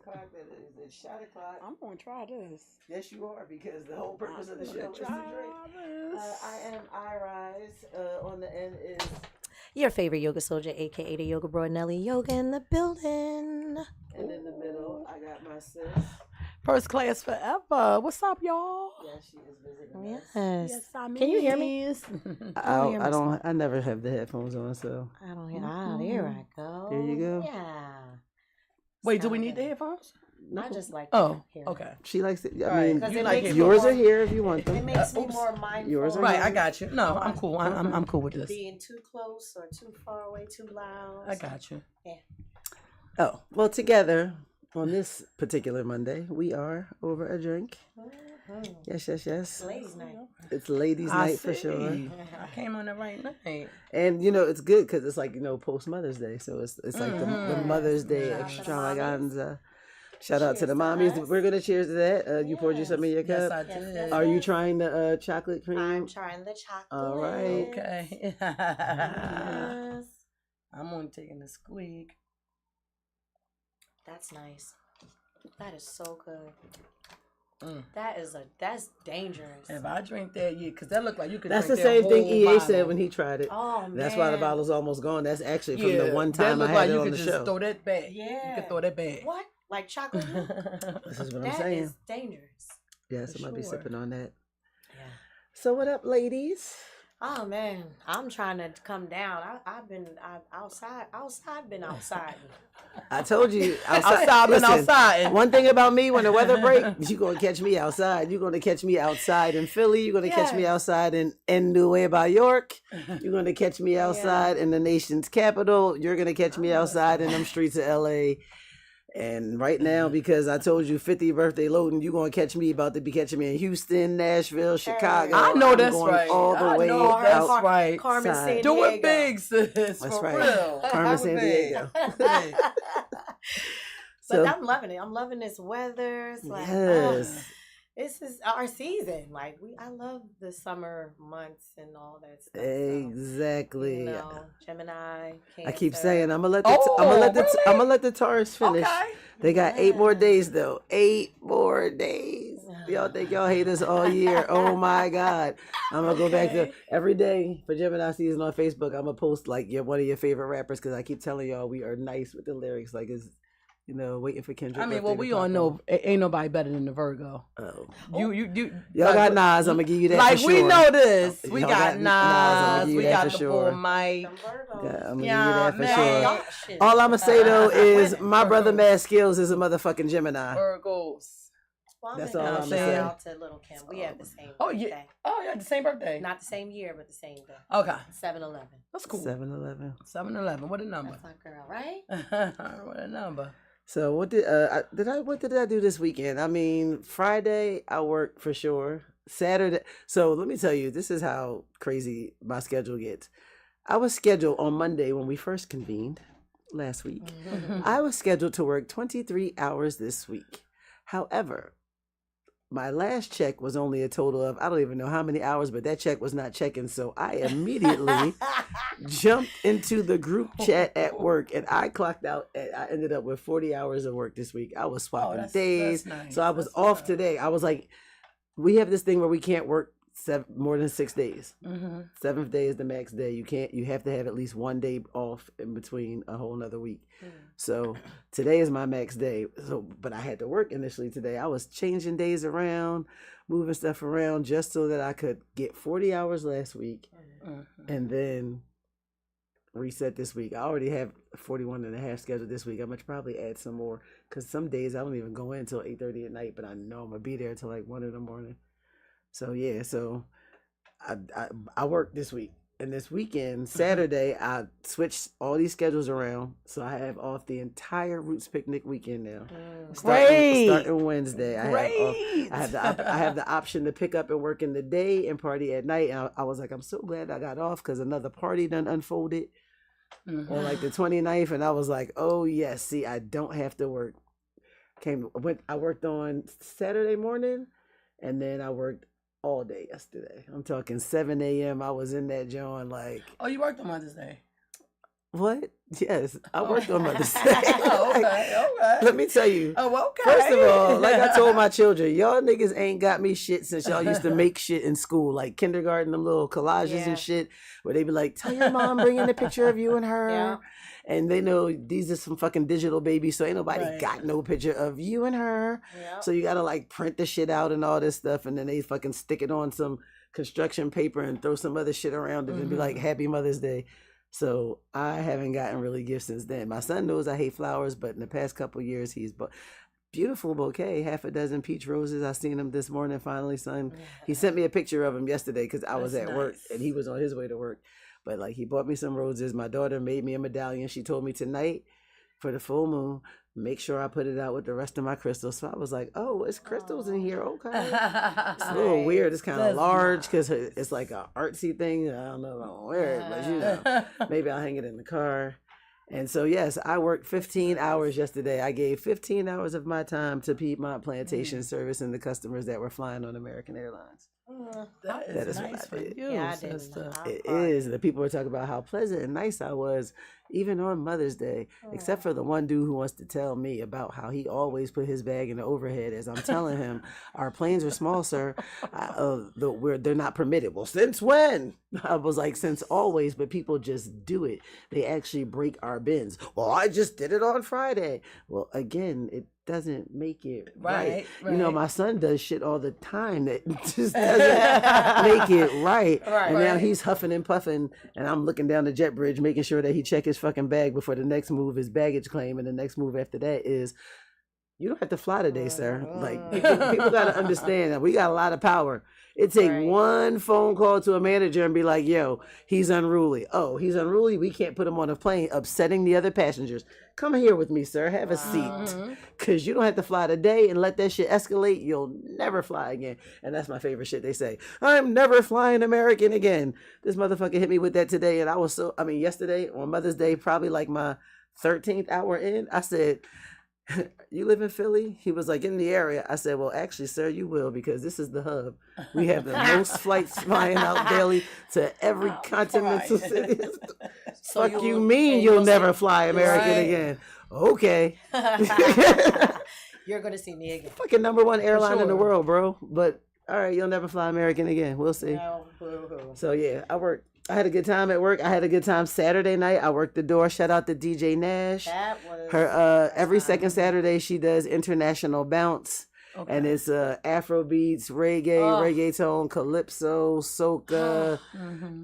o'clock. It's shot o'clock. I'm gonna try this. Yes, you are, because the whole purpose of the show is to Try drink. this. I am Irize. On the end is Your favorite yoga soldier, aka the yoga bro Nelly. Yoga in the building. and in the middle I got my sis. First class forever. What's up, y'all? Yeah, she is visiting us. Yes. I Can you hear me? I don't. I never have the headphones on, so I don't hear. Ah, there I go. There you go. Yeah. Wait, do we Sound need the good. headphones? I just like Oh, hear. okay. she likes it. I Right. mean, 'Cause You it like makes it. me yours more- are here if you want It them. makes me Oops. more mindful. Yours are Right, here. I got you. No, I'm cool. I'm cool with this. Being too close or too far away, too loud. I got you. Oh, well, together on this particular Monday, we are over a drink. Mhm. Yes. Ladies' night. It's ladies' I night for see. sure. I came on the right night. And it's good because it's like post Mother's Day, so it's like the Mhm. Mother's Day Shout out to the extravaganza. Shout out to Cheers the to mommies. us. We're gonna cheers to that. You poured you Yes. something in your Yes, cup. I Yes, did. yes, Are you yes. trying the chocolate cream? I'm trying the chocolate. All right. Okay. Yes. I'm only taking the squeak. That's nice. That is so good. Mm. That's dangerous. If I drink that, because that looked like you could That's the drink that same thing whole EA bottle. said when he tried it. Oh man. That's why the bottle's almost gone. That's actually from the one that time I looked had like it you on could the just show. throw that back. Yeah. You could throw that back. What? Like chocolate? This is what I'm That saying. is dangerous. Yes, For I might be sure. sipping on that. Yeah. So what up, ladies? Oh man, I'm trying to come down. I've been outside. Been outside. I told you Outside, been Listen, outside. One thing about me, when the weather breaks, you gonna catch me outside. You're gonna catch me outside in Philly. You're gonna catch me Yes. outside in Nueva York. You're gonna catch me outside in the nation's capital. You're gonna catch me outside in them streets of LA. And right now, because I told you 50th birthday loading, you're gonna catch me about to be catching me in Houston, Nashville, Chicago. I know I'm that's going right. all the I way know that's out. right. Carmen Outside. San Do Diego. it big, sis. That's for right. real. Carmen Do San it big. Diego. Big. But So I'm loving it. I'm loving this weather. It's like, yes. this is our season. Like I love the summer months and all that stuff. So, Exactly. you know, Gemini. I keep Cancer. saying I'm gonna let the Oh, really? I'm gonna let the Taurus finish. Okay. They got 8 more days though. 8 more days. Y'all think y'all hate us all year? Oh my God! I'm gonna go back to Okay. every day for Gemini season on Facebook. I'm gonna post like one of your favorite rappers because I keep telling y'all we are nice with the lyrics. Like it's waiting for Kendrick. I mean, well, we all know ain't nobody better than the Virgo. Oh. You Y'all got Nas. I'm gonna give you that. Like for we sure. know this. We Y'all got got Nas, I'ma Nas. give you We that got for the sure. bull Mike. Them Virgos. Yeah, I'm gonna Yeah, give you that for man. sure. Y'all shit. All I'm gonna say though is Women. my brother Virgos. Mad Skills is a motherfucking Gemini. Virgos. Well, That's I'm all gonna I'm shout saying. out to Little Kim. We have the same Oh birthday. yeah. Oh yeah, the same birthday. Not the same year, but the same day. Okay, 7-11. that's cool. 7-Eleven. 7-11. What a number. That's my girl, right? What a number. So what did what did I do this weekend? I mean, Friday I worked for sure. Saturday. So let me tell you, this is how crazy my schedule gets. I was scheduled on Monday when we first convened last week. Mm-hmm. I was scheduled to work 23 hours this week. However, my last check was only a total of, I don't even know how many hours, but that check was not checking. So I immediately jumped into the group chat at work and I clocked out. I ended up with 40 hours of work this week. I was swapping days. That's nice. So I was That's off what's up. today. I was like, we have this thing where we can't work more than 6 days. Mm-hmm. 7th day is the max day. You have to have at least 1 day off in between a whole nother week. So today is my max day. So, but I had to work initially today. I was changing days around, moving stuff around just so that I could get 40 hours last week Mm-hmm. and then reset this week. I already have 41 and a half scheduled this week. I'm going to probably add some more because some days I don't even go in until 8:30 at night, but I know I'm going to be there until like 1 in the morning. So yeah, so I worked this week. And this weekend, Saturday, I switched all these schedules around. So I have off the entire Roots Picnic weekend now. Great. Starting Wednesday. Great. I have the option to pick up and work in the day and party at night. And I was like, I'm so glad I got off because another party done unfolded on like the 29th. And I was like, oh yes, see, I don't have to work. I worked on Saturday morning and then I worked all day yesterday. I'm talking 7 a.m. I was in that joint like. Oh, you worked on Mother's Day. What? Yes, I worked on Mother's Day. Oh, okay. Let me tell you. Oh, okay. First of all, like I told my children, y'all niggas ain't got me shit since y'all used to make shit in school, like kindergarten, them little collages Yeah. and shit, where they be like, tell your mom, bring in a picture of you and her. Yeah. And they know these are some fucking digital babies, so ain't nobody Right. got no picture of you and her. Yep. So you gotta like print the shit out and all this stuff, and then they fucking stick it on some construction paper and throw some other shit around it and be like, Happy Mother's Day. So I haven't gotten really gifts since then. My son knows I hate flowers, but in the past couple of years, he's beautiful bouquet, half a dozen peach roses. I seen him this morning finally, son. He sent me a picture of him yesterday because I was That's at work nice. and he was on his way to work. But like he bought me some roses. My daughter made me a medallion. She told me tonight for the full moon, make sure I put it out with the rest of my crystals. So I was like, oh, it's crystals in here. Okay. It's a little Right. weird. It's kind of That's large nice. because it's like a artsy thing. I don't know if I'm gonna wear it, but you know, maybe I'll hang it in the car. And so, yes, I worked 15 hours yesterday. I gave 15 hours of my time to Piedmont Plantation service and the customers that were flying on American Airlines. That That is is what nice I for did. you, Yeah, I didn't. sister. It is. The people were talking about how pleasant and nice I was, even on Mother's Day, except for the one dude who wants to tell me about how he always put his bag in the overhead. As I'm telling him, our planes are small, sir. They're not permitted. Well, since when? I was like, since always, but people just do it. They actually break our bins. Well, I just did it on Friday. Well, again, it doesn't make it right. Right, You know, right. my son does shit all the time that just doesn't make it right. Right. And now Right. he's huffing and puffing, and I'm looking down the jet bridge, making sure that he check his fucking bag before the next move is baggage claim, and the next move after that is, you don't have to fly today, sir. Like people got to understand that we got a lot of power. It take Right. one phone call to a manager and be like, "Yo, he's unruly. Oh, he's unruly. We can't put him on a plane, upsetting the other passengers. Come here with me, sir. Have a seat, cause you don't have to fly today and let that shit escalate. You'll never fly again." And that's my favorite shit. They say, "I'm never flying American again." This motherfucker hit me with that today, and I was so. I mean, yesterday on Mother's Day, probably like my 13th hour in, I said, "You live in Philly?" He was like, "In the area." I said, "Well, actually, sir, you will, because this is the hub. We have the most flights flying out daily to every continental right. city." So Fuck you you'll- mean and you'll you'll never say- fly American Right. again? Okay. You're gonna see me again. Fucking number one airline in the sure. world, bro. But all right, you'll never fly American again. We'll see. No, boo-hoo. So yeah, I had a good time at work. I had a good time Saturday night. I worked the door. Shout out to DJ Nash. That was Her every time. second Saturday she does international bounce. And it's Afro beats, reggae, Oh. reggaeton, calypso, soca,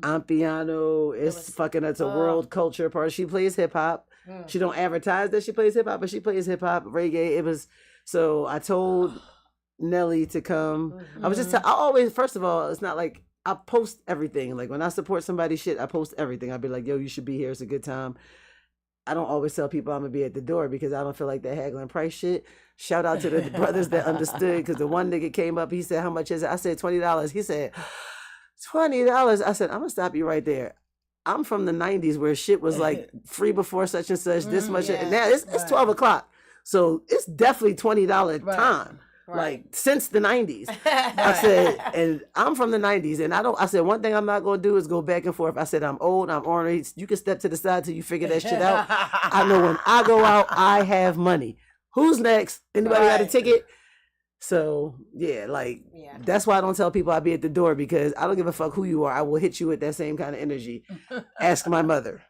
ampiano. It's it's a world culture part. She plays hip hop. She don't advertise that she plays hip hop, but she plays hip hop, reggae. It was so I told Nelly to come. I was just I always, first of all, it's not like I post everything. Like when I support somebody's shit, I post everything. I'd be like, "Yo, you should be here. It's a good time." I don't always tell people I'm gonna be at the door because I don't feel like that haggling price shit. Shout out to the brothers that understood, because the one nigga came up, he said, "How much is it?" I said $20. He said, $20. I said, "I'm gonna stop you right there. I'm from the 90s where shit was like free before such and such, this much. yeah, And now it's right. 12 o'clock. So it's definitely $20 Right. time. Right. Like since the 90s. I said, and I'm from the 90s, and I said, one thing I'm not going to do is go back and forth. I said, I'm old, I'm ornery. You can step to the side till you figure that shit out. I know when I go out, I have money. Who's next? Anybody got a Right. ticket? So, yeah, like, Yeah. that's why I don't tell people I be at the door, because I don't give a fuck who you are. I will hit you with that same kind of energy. Ask my mother.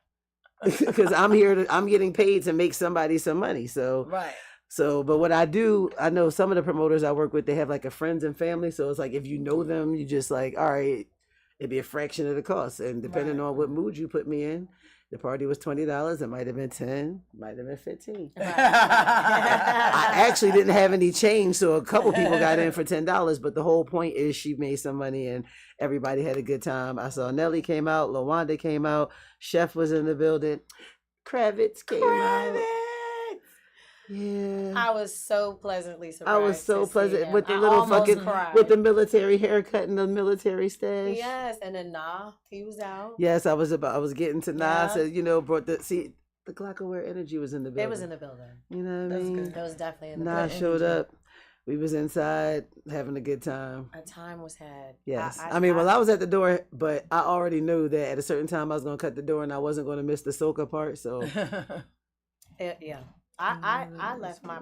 Because I'm getting paid to make somebody some money. So, Right. but what I do, I know some of the promoters I work with, they have like a friends and family. So it's like, if you know them, you just like, all right, it'd be a fraction of the cost. And depending Right. on what mood you put me in, the party was $20. It might have been 10, might have been 15. I actually didn't have any change, so a couple people got in for $10. But the whole point is she made some money and everybody had a good time. I saw Nelly came out, LaWanda came out, Chef was in the building, Kravitz came out. Yeah. I was so pleasantly surprised. I was so to see pleasant him. with the I little almost fucking cried. with the military haircut and the military stash. Yes, and then he was out. Yes, I was getting to Nas, Yeah. and brought the Glockaware energy was in the building. It was in the building. You know what I That's mean? good. It was definitely in the Nas building. showed up. We was inside having a good time. A time was had. Yes. I mean, well, I was at the door, but I already knew that at a certain time I was going to cut the door and I wasn't going to miss the soca part. So, Yeah. I left my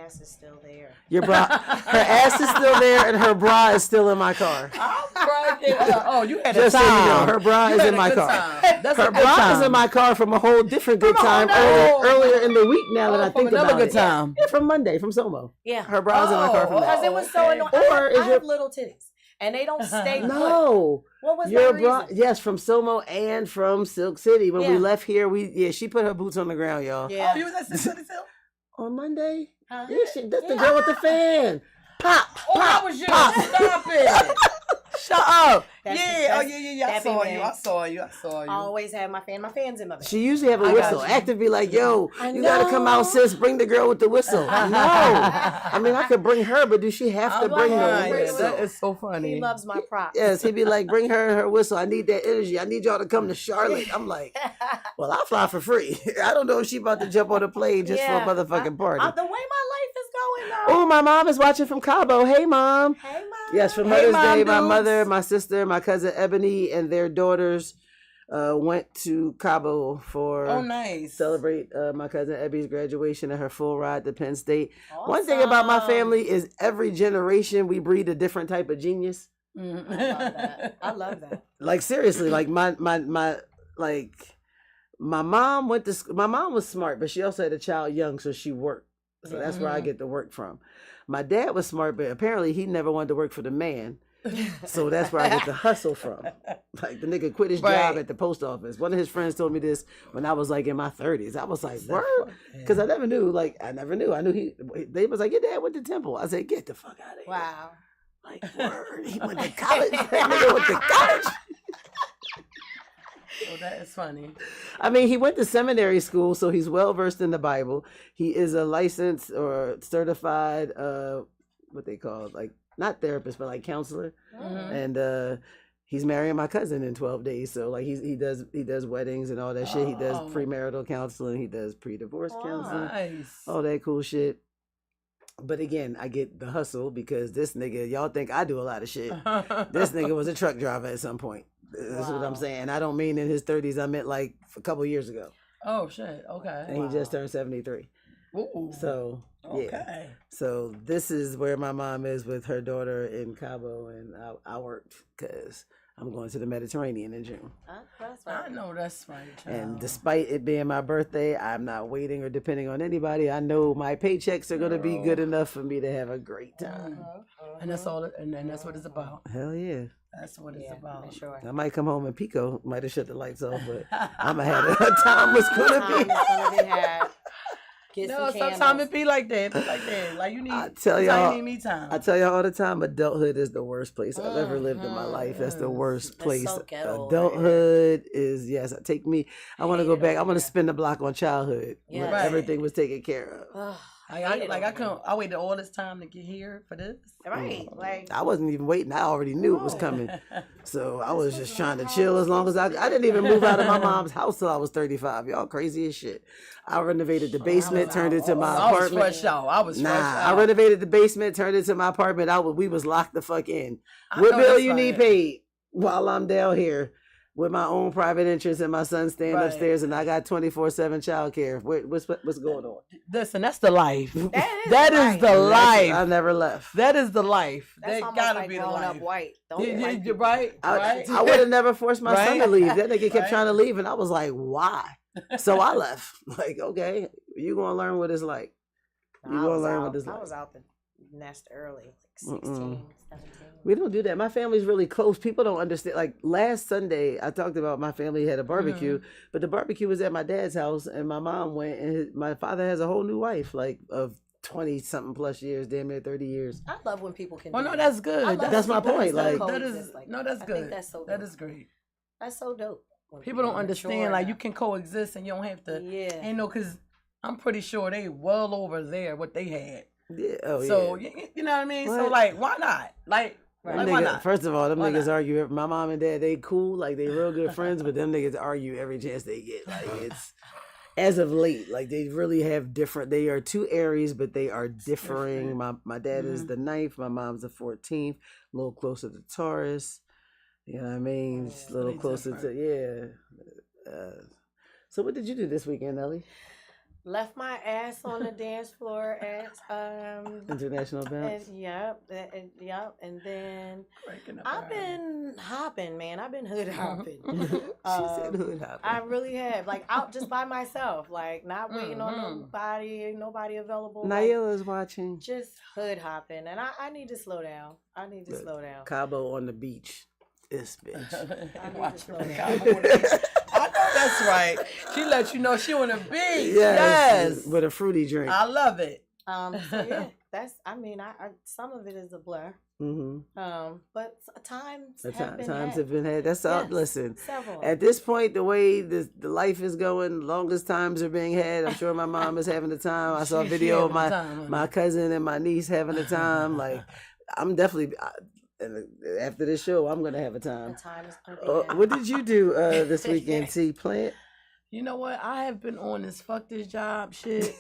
ass is still there. your bra, her ass is still there and her bra is still in my car. I'm cracking up. Oh, you had a Just so you know, time. her bra You is had in a my good car. time. That's Her a good bra time. is in my car from a whole different good time earlier in the week now that I from think another about good it. time. Yeah, from Monday, from Somo. Yeah. Her bra is in my car from Because that. it was so okay. annoying. Or I is have little titties. And they don't stay put. No. What was Your the bra, reason? yes, from Somo and from Silk City. When we Yeah. left here, she put her boots on the ground, y'all. Yeah. Oh, you was at 622? On Monday? Huh? Yeah, that's the girl with the fan. Pop, Oh, that pop, was you. pop. Stop it. Shut up. That's- Yeah. that's- I that be saw me. you. I saw you. I always have my fans in my bed. She usually have a I got whistle. you. Active be like, yo, I you gotta come out, know. sis. Bring the girl with the whistle. No. I mean, I could bring her, but do she have to bring behind the it. whistle? That is so funny. He loves my props. Yes, he'd be like, bring her and her whistle. I need that energy. I need y'all to come to Charlotte. I'm like, well, I'll fly for free. I don't know if she about to jump on a plane just Yeah. for a motherfucking party. The way my life is going though. Oh, my mom is watching from Cabo. Hey, mom. Hey, mom. Yes, for Hey, Mother's Mom Day, my Dukes. mother, my sister, my cousin Ebony, and their daughters went to Cabo for Oh, nice. celebrate my cousin Ebby's graduation and her full ride to Penn State. One thing about my Awesome. family is every generation we breed a different type of genius. I love that. I love that. Like seriously, like my mom went to my mom was smart, but she also had a child young, so she worked. So that's where I get the work from. My dad was smart, but apparently he never wanted to work for the man. So that's where I get the hustle from. Like the nigga quit his job Right. at the post office. One of his friends told me this when I was like in my 30s. I was like, word? Because I never knew. Like I never knew. I knew they was like, your dad went to Temple. I said, get the fuck out of here. Wow. Like, word. He went to college. That nigga went to college. Oh, that is funny. I mean, he went to seminary school, so he's well versed in the Bible. He is a licensed or certified, what they call like not therapist, but like counselor. Mhm. And he's marrying my cousin in 12 days. So like he does weddings and all that shit. He does Oh. premarital counseling. He does pre-divorce Wow. counseling, Nice. all that cool shit. But again, I get the hustle because this nigga, y'all think I do a lot of shit. This nigga was a truck driver at some point. That's what I'm Wow. saying. I don't mean in his 30s. I meant like a couple years ago. Oh, shit. Okay. And he just turned 73. Ooh. So yeah. Okay. So this is where my mom is with her daughter in Cabo, and I worked because I'm going to the Mediterranean in June. That's I right. know that's right, child. And despite it being my birthday, I'm not waiting or depending on anybody. I know my paychecks are going to be good enough for me to have a great time. And that's all. And that's what it's about. Hell yeah. That's what it's Yeah, about. for sure. I might come home and Pico might have shut the lights off, but I'm going to have a time was going to Time be. is gonna be had. Get No, some sometimes candles. it be like that. Like you need. I tell y'all, tiny me time. I tell y'all all the time, adulthood is the worst place I've ever lived in my life. That's the worst It's place. so ghetto over Adulthood is, yes, take me. I want to Hate go it back. I over want to here. spin the block on childhood Yeah. where Right. everything was taken care of. Ugh, I hate it like I over couldn't. I waited all this time to get here for this. here. Right. Like I wasn't even waiting. I already knew it was No. coming. So I was just trying to chill as long as I didn't even move out of my mom's house till I was 35. Y'all crazy as shit. I renovated the basement, turned it into my I was apartment. fresh out. I was fresh Nah, out. I renovated the basement, turned it into my apartment. We was locked the fuck in. I What know bill that's you need right. paid while I'm down here with my own private entrance and my son staying Right. upstairs and I got 24/7 childcare. What's going on? Listen, that's the life. That That is is the I life. never left. That is the life. that's That almost gotta like be the growing life. up white. Don't You, get white you, people. right? I, Right? I would have never forced my son to Right? leave. That nigga kept Right? trying to leave, and I was like, "Why?" So I left. Like, okay, you gonna learn what it's like. You I gonna was learn out. what this I like. was out the nest early, like 16, 17. We don't do that. My family's really close. People don't understand. Like last Sunday, I talked about my family had a barbecue, but the barbecue was at my dad's house, and my mom went, and my father has a whole new wife, like of 20 something plus years, damn near 30 years. I love when people can. Well, do no, that. that's I good. love That's my when people point, can like- that coexist is like no, that. that's I good. think that's so. That dope. is great. That's so dope. When People don't are understand mature like you enough. can coexist and you don't have to. Yeah. You know, because I'm pretty sure they well over there what they had. Yeah, oh So yeah. you know what I mean. So What? like, why not? Like, Right. like Them why niggas- not? First of all, them Why niggas not? argue. My mom and dad, they cool, like they real good friends, but them niggas argue every chance they get. Like as of late, like they really have different. They are two Aries, but they are differing. My dad is the 9th. My mom's the 14th. A little closer to Taurus. You know what I mean? Just a little closer to So what did you do this weekend, Ellie? Left my ass on the dance floor at International Bounce. Yep, and then I've been hopping, man. I've been hood hopping. She said hood hopping. I really have, like out just by myself, like not waiting on nobody available. Naila's watching. Just hood hopping, and I need to slow down. I need to slow down. Cabo on the beach. This bitch. I need to slow down. I know that's right. She let you know she on a beach. Yes. With a fruity drink. I love it. So yeah, that's. I mean, I some of it is a blur. But times have been had. That's all. Listen, several. At this point, the way the life is going, longest times are being had. I'm sure my mom is having the time. I saw a video of my cousin and my niece having the time. Like, I'm definitely. And after this show, I'm gonna have a time. The time is gonna be what did you do this weekend, T? Plant? You know what? I have been on this fuck this job shit,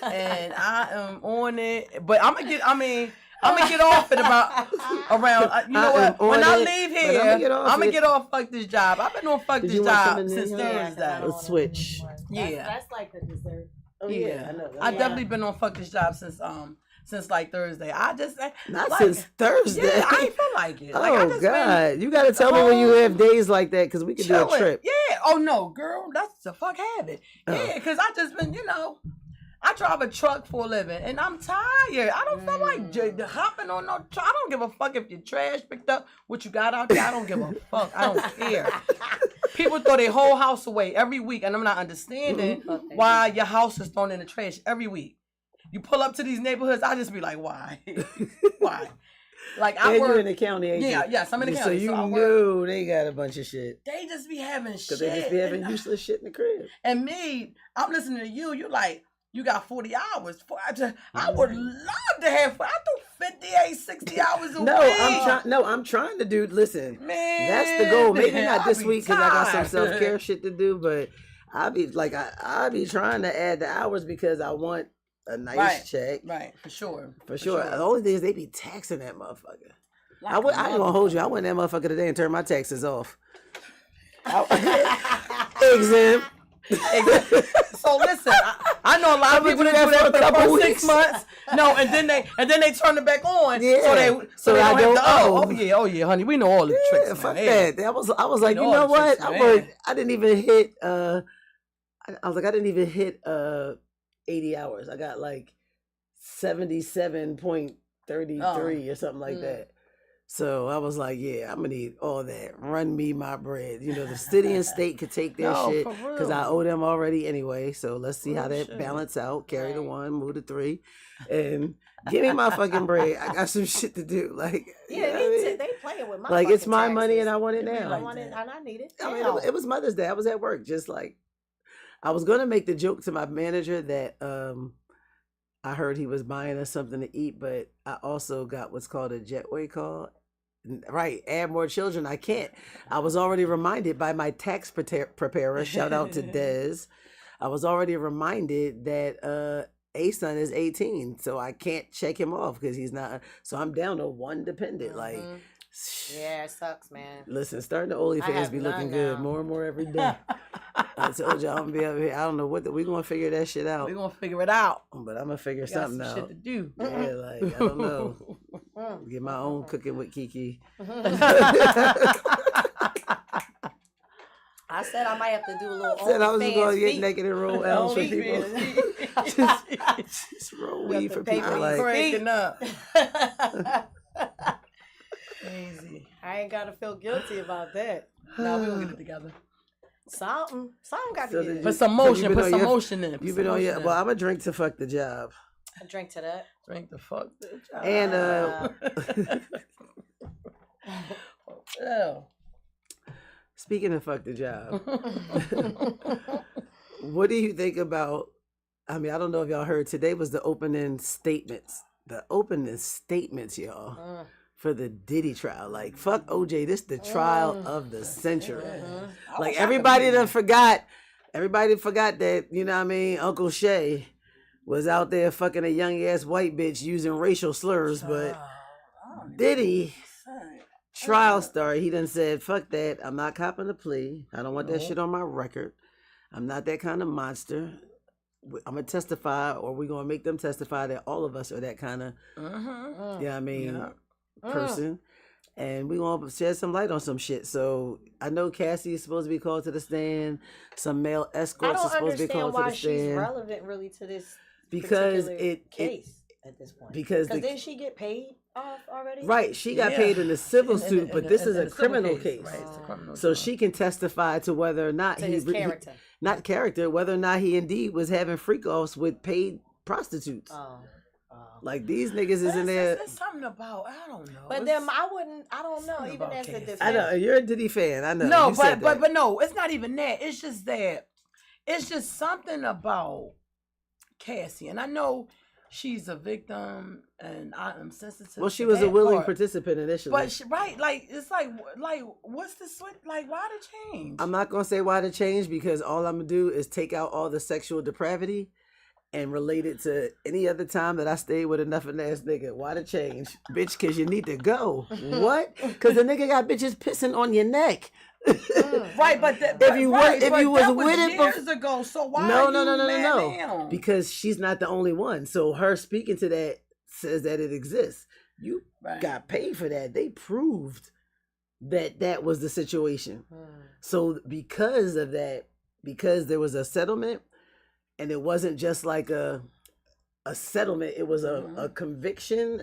and I am on it. But I'm gonna get off it around. You know what? When I leave here, I'm gonna get off fuck this job. I've been on fuck this job since Thursday. Let's switch. That's like the dessert. Oh yeah, I know. I've definitely been on fuck this job since like Thursday. Since Thursday. Yeah, I ain't feel like it. Oh God, you gotta tell me when you have days like that because we can do a trip. Yeah. Oh no, girl, that's the fuck habit. Yeah, because I just been, I drive a truck for a living and I'm tired. I don't feel like hopping on no truck. I don't give a fuck if your trash picked up what you got out there. I don't give a fuck. I don't care. People throw their whole house away every week, and I'm not understanding why your house is thrown in the trash every week. You pull up to these neighborhoods, I just be like, why? Why? Like you're in the county, ain't you? Yes, I'm in the county. So you know they got a bunch of shit. They just be having shit. Because they just be having useless shit in the crib. And me, I'm listening to you. You like, you got 40 hours. I would love to have. I do 58, 60 hours a week. I'm trying to do. Listen, man, that's the goal. Maybe not this week because I got some self-care shit to do. But I be trying to add the hours because I want a nice check. Right, for sure. The only thing is they be taxing that motherfucker. I ain't gonna hold you. I went that motherfucker today and turned my taxes off. Exempt. So listen, I know a lot of people that do that for the first 6 months. No, and then they turn it back on. Yeah. So I don't. Oh yeah, honey, we know all the tricks. Fuck that. I was like, you know what? I didn't even hit. I was like, I didn't even hit 80 hours. I got like 77.33 or something like that. So I was like, yeah, I'm gonna need all that. Run me my bread. The city and state could take their shit because I owe them already anyway. So let's see how that balance out. Carry the 1, move to 3, and give me my fucking bread. I got some shit to do. Like, they playing with my like it's my taxes. money and I want it now. I want it and I need it. I mean, it was Mother's Day. I was at work, just like I was gonna make the joke to my manager that I heard he was buying us something to eat, but I also got what's called a jetway call. Right, add more children. I can't. I was already reminded by my tax preparer. Shout out to Des. I was already reminded that A-son is 18, so I can't check him off because he's not. So I'm down to 1 dependent. Like, yeah, it sucks, man. Listen, starting the OnlyFans be looking good more and more every day. I told you I'm gonna be up here. I don't know what we're gonna figure that shit out. We're gonna figure it out. But I'm gonna figure something out. Shit to do. Yeah, like I don't know. Get my own cooking with Kiki. I said I might have to do a little. I said I was just gonna get naked and roll L's for people. just roll weed for people. Like cranking up. Crazy. I ain't gotta feel guilty about that. No, we gonna get it together. Something got to get it. Put some motion in it. You've been on your. Well, I'm gonna drink to fuck the job. A drink to that. Drink to fuck the job. And speaking of fuck the job, what do you think about? I mean, I don't know if y'all heard. Today was the opening statements. The opening statements, y'all. For the Diddy trial. Like, fuck OJ, this the trial of the century. Like, everybody done forgot Everybody forgot that, you know what I mean, Uncle Shay was out there fucking a young ass white bitch using racial slurs, but Diddy, trial story, he done said, fuck that, I'm not copping the plea. I don't want that shit on my record. I'm not that kind of monster. I'm going to testify, or we're going to make them testify that all of us are that kind of, you know what I mean, person. And we want to shed some light on some shit. So I know Cassie is supposed to be called to the stand. Some male escorts are supposed to be called to the stand. I don't understand why she's relevant really to this because case at this point. Because didn't she get paid off already? Right, she got paid in the civil suit, but this is a criminal case. Right, it's a criminal so she can testify to whether or not his character. Not character, whether or not he indeed was having freak offs with paid prostitutes. Like these niggas is in there. There's something about I don't know. But then I don't know. Even as a defense. I know you're a Diddy fan. I know. No, but no, it's not even that. It's just that. It's just something about Cassie, and I know she's a victim, and I am sensitive. Well, she was a willing participant initially. But it's like what's the switch? Like, why the change? I'm not gonna say why the change because all I'm gonna do is take out all the sexual depravity and relate it to any other time that I stayed with a nothing ass nigga. Why the change? Bitch, because you need to go. What? Because the nigga got bitches pissing on your neck. Right, but if you was with it years ago, so why no. Because she's not the only one. So her speaking to that says that it exists. You got paid for that. They proved that was the situation. So because of that, because there was a settlement, and it wasn't just like a settlement, it was a conviction,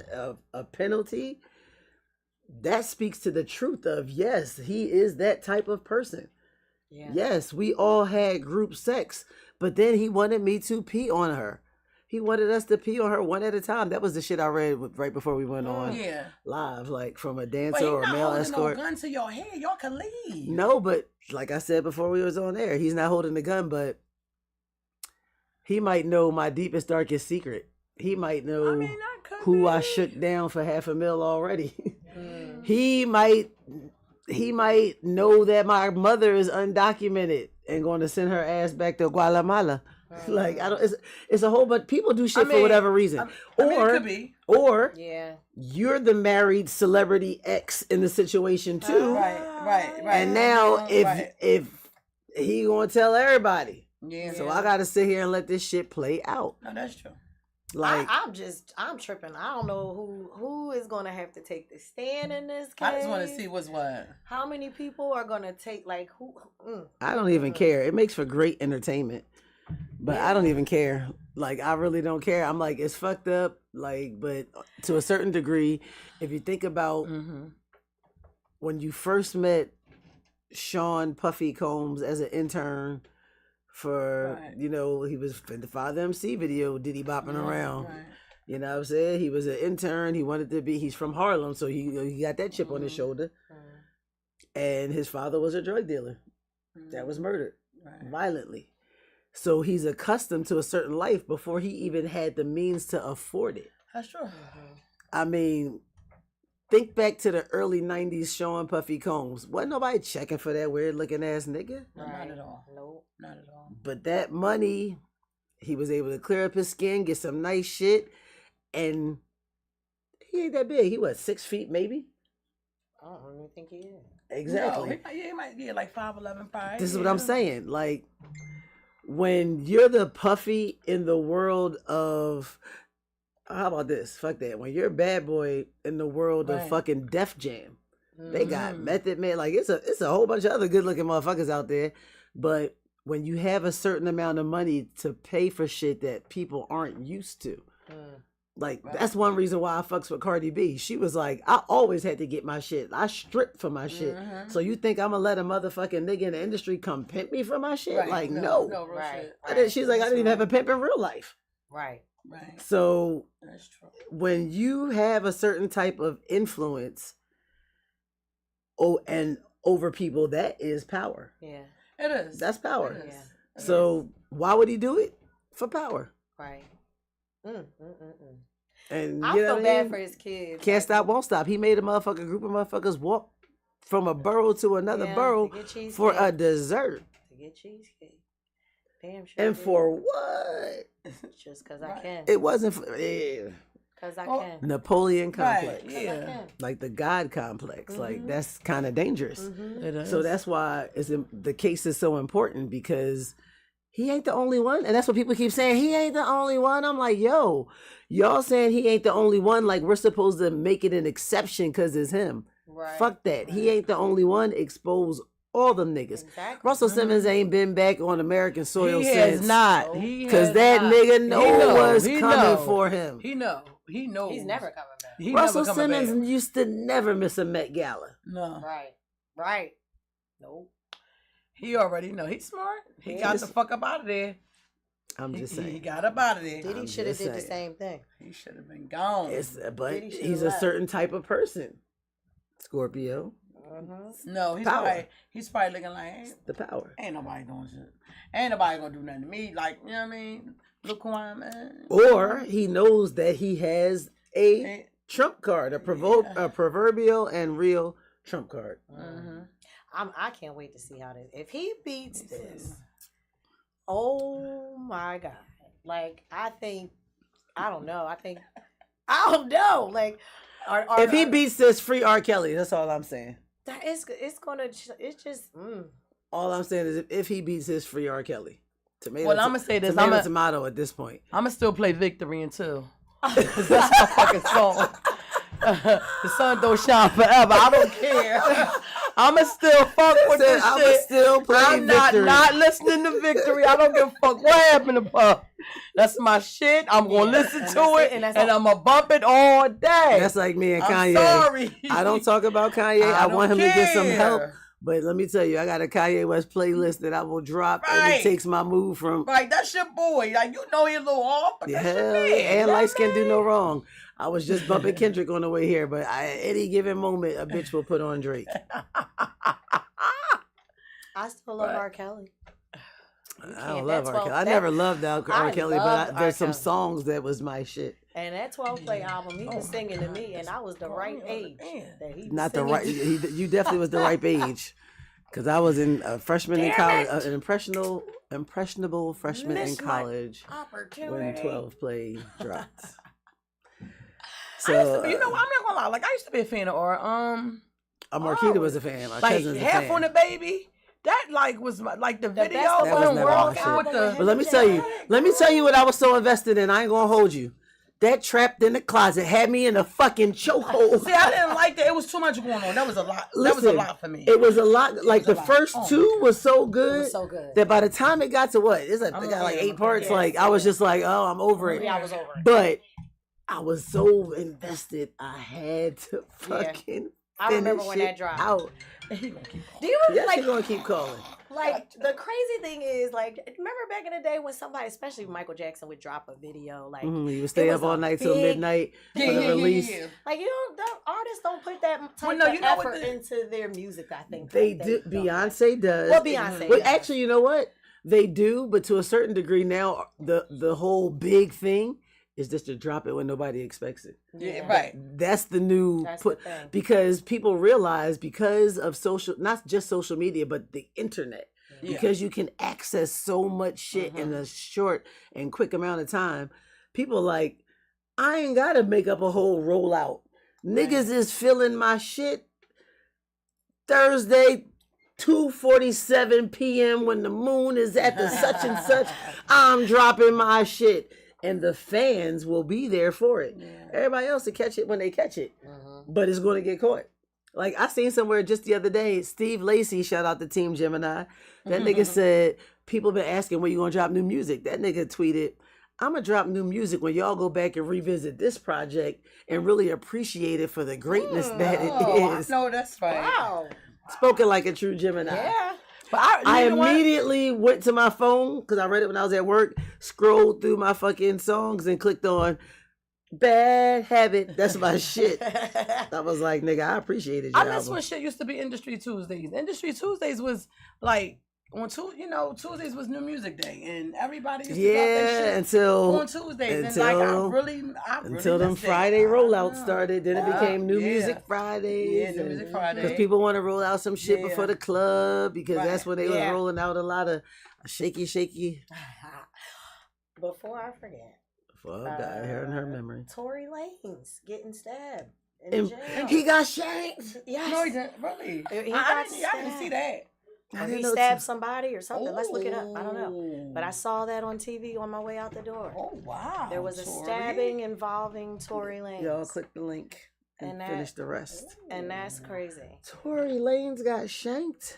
a penalty. That speaks to the truth of, yes, he is that type of person. Yeah. Yes, we all had group sex, but then he wanted me to pee on her. He wanted us to pee on her one at a time. That was the shit I read right before we went on live, like from a dancer or a male escort. No gun to your head, y'all can leave. No, but like I said before we was on air, he's not holding the gun, but he might know my deepest, darkest secret. He might know who I shook down for $500,000 already. He might know that my mother is undocumented and going to send her ass back to Guatemala. Like it's a whole bunch. People do shit for whatever reason. Or you're the married celebrity ex in the situation too. Right. And now if he gonna tell everybody. So I gotta sit here and let this shit play out. No, that's true. Like I'm tripping. I don't know who is gonna have to take the stand in this case. I just want to see what's what. How many people are gonna take who? I don't even care. It makes for great entertainment, but I don't even care. Like I really don't care. I'm like it's fucked up. Like, but to a certain degree, if you think about when you first met Sean Puffy Combs as an intern. For he was in the Father MC video, Diddy bopping around. You know what I'm saying? He was an intern. He wanted to be. He's from Harlem, so he got that chip on his shoulder. And his father was a drug dealer that was murdered violently. So he's accustomed to a certain life before he even had the means to afford it. That's true. I mean, think back to the early 90s Sean Puffy Combs. Wasn't nobody checking for that weird looking ass nigga? Not at all. Nope. Not at all. But that money, he was able to clear up his skin, get some nice shit, and he ain't that big. He was 6 feet maybe? I don't even think he is. Exactly. No, he might be like 5'11", 5. This is what I'm saying. Like, when you're the Puffy in the world of... How about this? Fuck that. When you're a bad boy in the world of fucking Def Jam, they got Method Man. Like it's a whole bunch of other good looking motherfuckers out there. But when you have a certain amount of money to pay for shit that people aren't used to, like that's one reason why I fucks with Cardi B. She was like, I always had to get my shit. I stripped for my shit. So you think I'm gonna let a motherfucking nigga in the industry come pimp me for my shit? Right. Like no. Right. She's like, I didn't even have a pimp in real life. Right. So that's true. When you have a certain type of influence and over people, that is power. Yeah. It is. That's power. It is. Yeah. So why would he do it? For power. Right. And I feel bad for his kids. Can't stop, won't stop. He made a group of motherfuckers walk from a borough to another borough for a dessert. To get cheesecake. Damn sure. And for what? Just because I can. It wasn't for Because I can. Napoleon complex. Right, yeah. Like the God complex. Like that's kind of dangerous. It is. So that's why the case is so important, because he ain't the only one. And that's what people keep saying. He ain't the only one. I'm like, yo, y'all saying he ain't the only one. Like we're supposed to make it an exception because it's him. Right. Fuck that. He ain't the only one. Expose all them niggas. Exactly. Russell Simmons ain't been back on American soil he since. has not. Because that nigga was coming for him. He knows. He's never coming back. Russell Simmons used to never miss a Met Gala. No. Right. Nope. He already know. He's smart. He got the fuck up out of there. I'm just saying. He got up out of there. Diddy should have did the same thing. He should have been gone. But he's a certain type of person. Scorpio. No, he's probably looking like the power. Ain't nobody doing shit. Ain't nobody gonna do nothing to me. Like, you know what I mean? Look who I am, man. Or he knows that he has a trump card, a proverbial and real trump card. I can't wait to see how this. If he beats this, oh my God! Like I don't know. Like, if he beats this, free R. Kelly. That's all I'm saying. It's just. All I'm saying is if he beats this, free R. Kelly. I'm gonna say this. Tomato at this point. I'm gonna still play Victory until. That's my fucking song. The sun don't shine forever. I don't care. I'ma still fuck with this I'ma shit. still play I'm Victory. not listening to Victory. I don't give a fuck what happened to Puff. That's my shit. I'm gonna listen to it, and I'm gonna bump it all day. That's like me and Kanye. I'm sorry. I don't talk about Kanye. I want him to get some help. But let me tell you, I got a Kanye West playlist that I will drop, and it takes my mood from. Right, that's your boy. Like, you know, he's a little off, but that's your man. And light skin do no wrong. I was just bumping Kendrick on the way here, but at any given moment, a bitch will put on Drake. I still love R. Kelly. I don't love R. Kelly. I never loved R. Kelly, but there's some songs that was my shit. And that 12 play album, he was singing to me, and I was the right age. That he was Not the right. You definitely was the right age, because I was in a freshman in college, an impressionable freshman in college when 12 play dropped. So I used to be, I'm not gonna lie. Like I used to be a fan of Marquita was a fan. My cousin's a fan. Half on the Baby. That was the video. That was never my shit. But let me tell you what I was so invested in. I ain't gonna hold you. That Trapped in the Closet had me in a fucking chokehold. See, I didn't like that. It was too much going on. That was a lot. That was a lot for me. It was a lot. Like the first two was so good. It was so good. That by the time it got to they got like 8 parts. Like I was just like, oh, I'm over it. Yeah, I was over it. But I was so invested. I had to fucking. I remember when that dropped. Out. Do you remember? He's gonna keep calling. Like the crazy thing is, like, remember back in the day when somebody, especially Michael Jackson, would drop a video, like you would stay up all night till midnight for the release. Like artists don't put that type of effort into their music. I think they do. Beyonce does. Well, Beyonce. But actually, you know what? They do, but to a certain degree now, the whole big thing is just to drop it when nobody expects it. Yeah, right. That's the new because people realize because of not just social media, but the internet. Yeah. Because you can access so much shit in a short and quick amount of time. People like, I ain't gotta make up a whole rollout. Right. Niggas is feeling my shit Thursday, 2:47 p.m. when the moon is at the such and such. I'm dropping my shit. And the fans will be there for it. Yeah. Everybody else will catch it when they catch it. But it's going to get caught. Like, I seen somewhere just the other day, Steve Lacy, shout out to Team Gemini. That nigga said, people been asking when you going to drop new music. That nigga tweeted, I'm going to drop new music when y'all go back and revisit this project and really appreciate it for the greatness that it is. No, that's fine. Wow. Spoken like a true Gemini. Yeah. But I immediately went to my phone because I read it when I was at work, scrolled through my fucking songs and clicked on Bad Habit. That's my shit. I was like, nigga, I appreciated your I miss album. when shit used to be Industry Tuesdays. Industry Tuesdays was like Tuesdays was New Music Day, and everybody used to drop their shit until on Tuesdays. And like I really until them Friday rollouts started, then it became New Music Fridays. Yeah, New Music Friday. Because people want to roll out some shit before the club because that's when they was rolling out a lot shaky. Before I forget, Fuck, I heard in her memory. Tory Lanez getting stabbed in jail. He got shanked. Yes. No, he didn't. Really? I didn't see that. Or he stabbed somebody or something. Let's look it up. I don't know. But I saw that on TV on my way out the door. Oh, wow. There was a stabbing involving Tory Lanez. Y'all click the link and finish the rest. And that's crazy. Tory Lanez got shanked.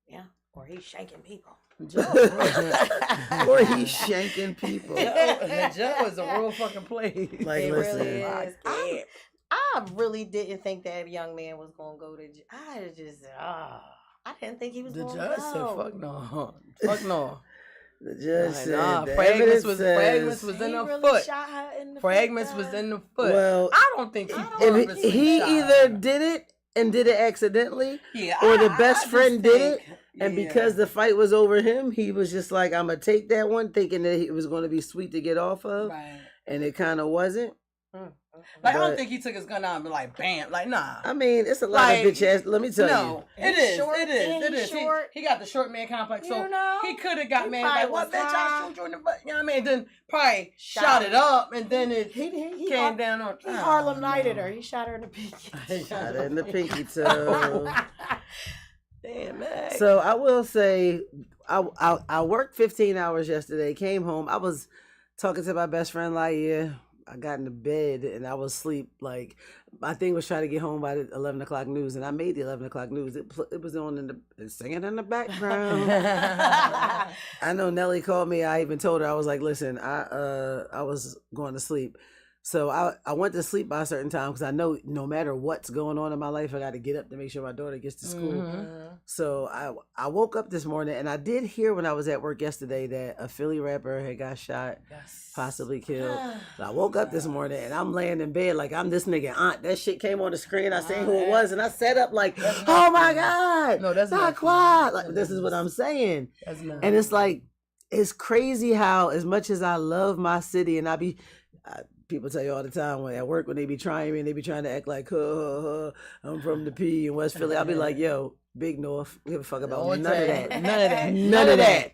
Yeah. Or he's shanking people. Or he's shanking people. Joe is a real fucking place. Like, It listen. really is. I really didn't think that young man was going to go to jail. I didn't think he was The going to judge go. said, fuck no. Fuck no. The judge said the fragments was evidence in He her really foot. shot her in the Fragments foot, was in the foot. Well, I don't think he if purposely he shot either her. did it and did it accidentally, Yeah, or the I best just friend did it, think- and yeah. because the fight was over him, he was just like, I'm going to take that one, thinking that it was going to be sweet to get off of, Right. and it kind of wasn't. Like, I But- don't think he took his gun out and be like, bam. Like, nah. I mean, it's a lot Like, of bitch ass. Let me tell No, And it he's is. short, It is. and It he's is. short. He got the short man complex, so You know? he could have got He mad probably like, what was bitch? I high. shoot you in the butt. You know what I mean? Then probably Shot shot him. it up, and then it He came down on. He Harlem Nighted her. He shot her in the pinky. Shot her in the pinky toe. Damn, man. So I will say, I worked 15 hours yesterday. Came home. I was talking to my best friend Laia. I got into bed and I was asleep. Like, my thing was trying to get home by the 11 o'clock news, and I made the 11 o'clock news. It was on in the singing in the background. I know Nelly called me. I even told her, I was like, listen, I was going to sleep. So I went to sleep by a certain time because I know no matter what's going on in my life, I got to get up to make sure my daughter gets to school. Mm-hmm. So I woke up this morning and I did hear when I was at work yesterday that a Philly rapper had got shot, possibly killed. So I woke up this morning and I'm laying in bed like I'm this nigga aunt. That shit came on the screen. I seen who it was and I sat up like, oh my God, No, that's not quiet. Like, this is what I'm saying. That's not. And it's like, it's crazy how as much as I love my city and people tell you all the time when at work when they be trying me and they be trying to act like, I'm from the P in West Philly. I'll be like, yo, Big North, give a fuck about none of that. None of that.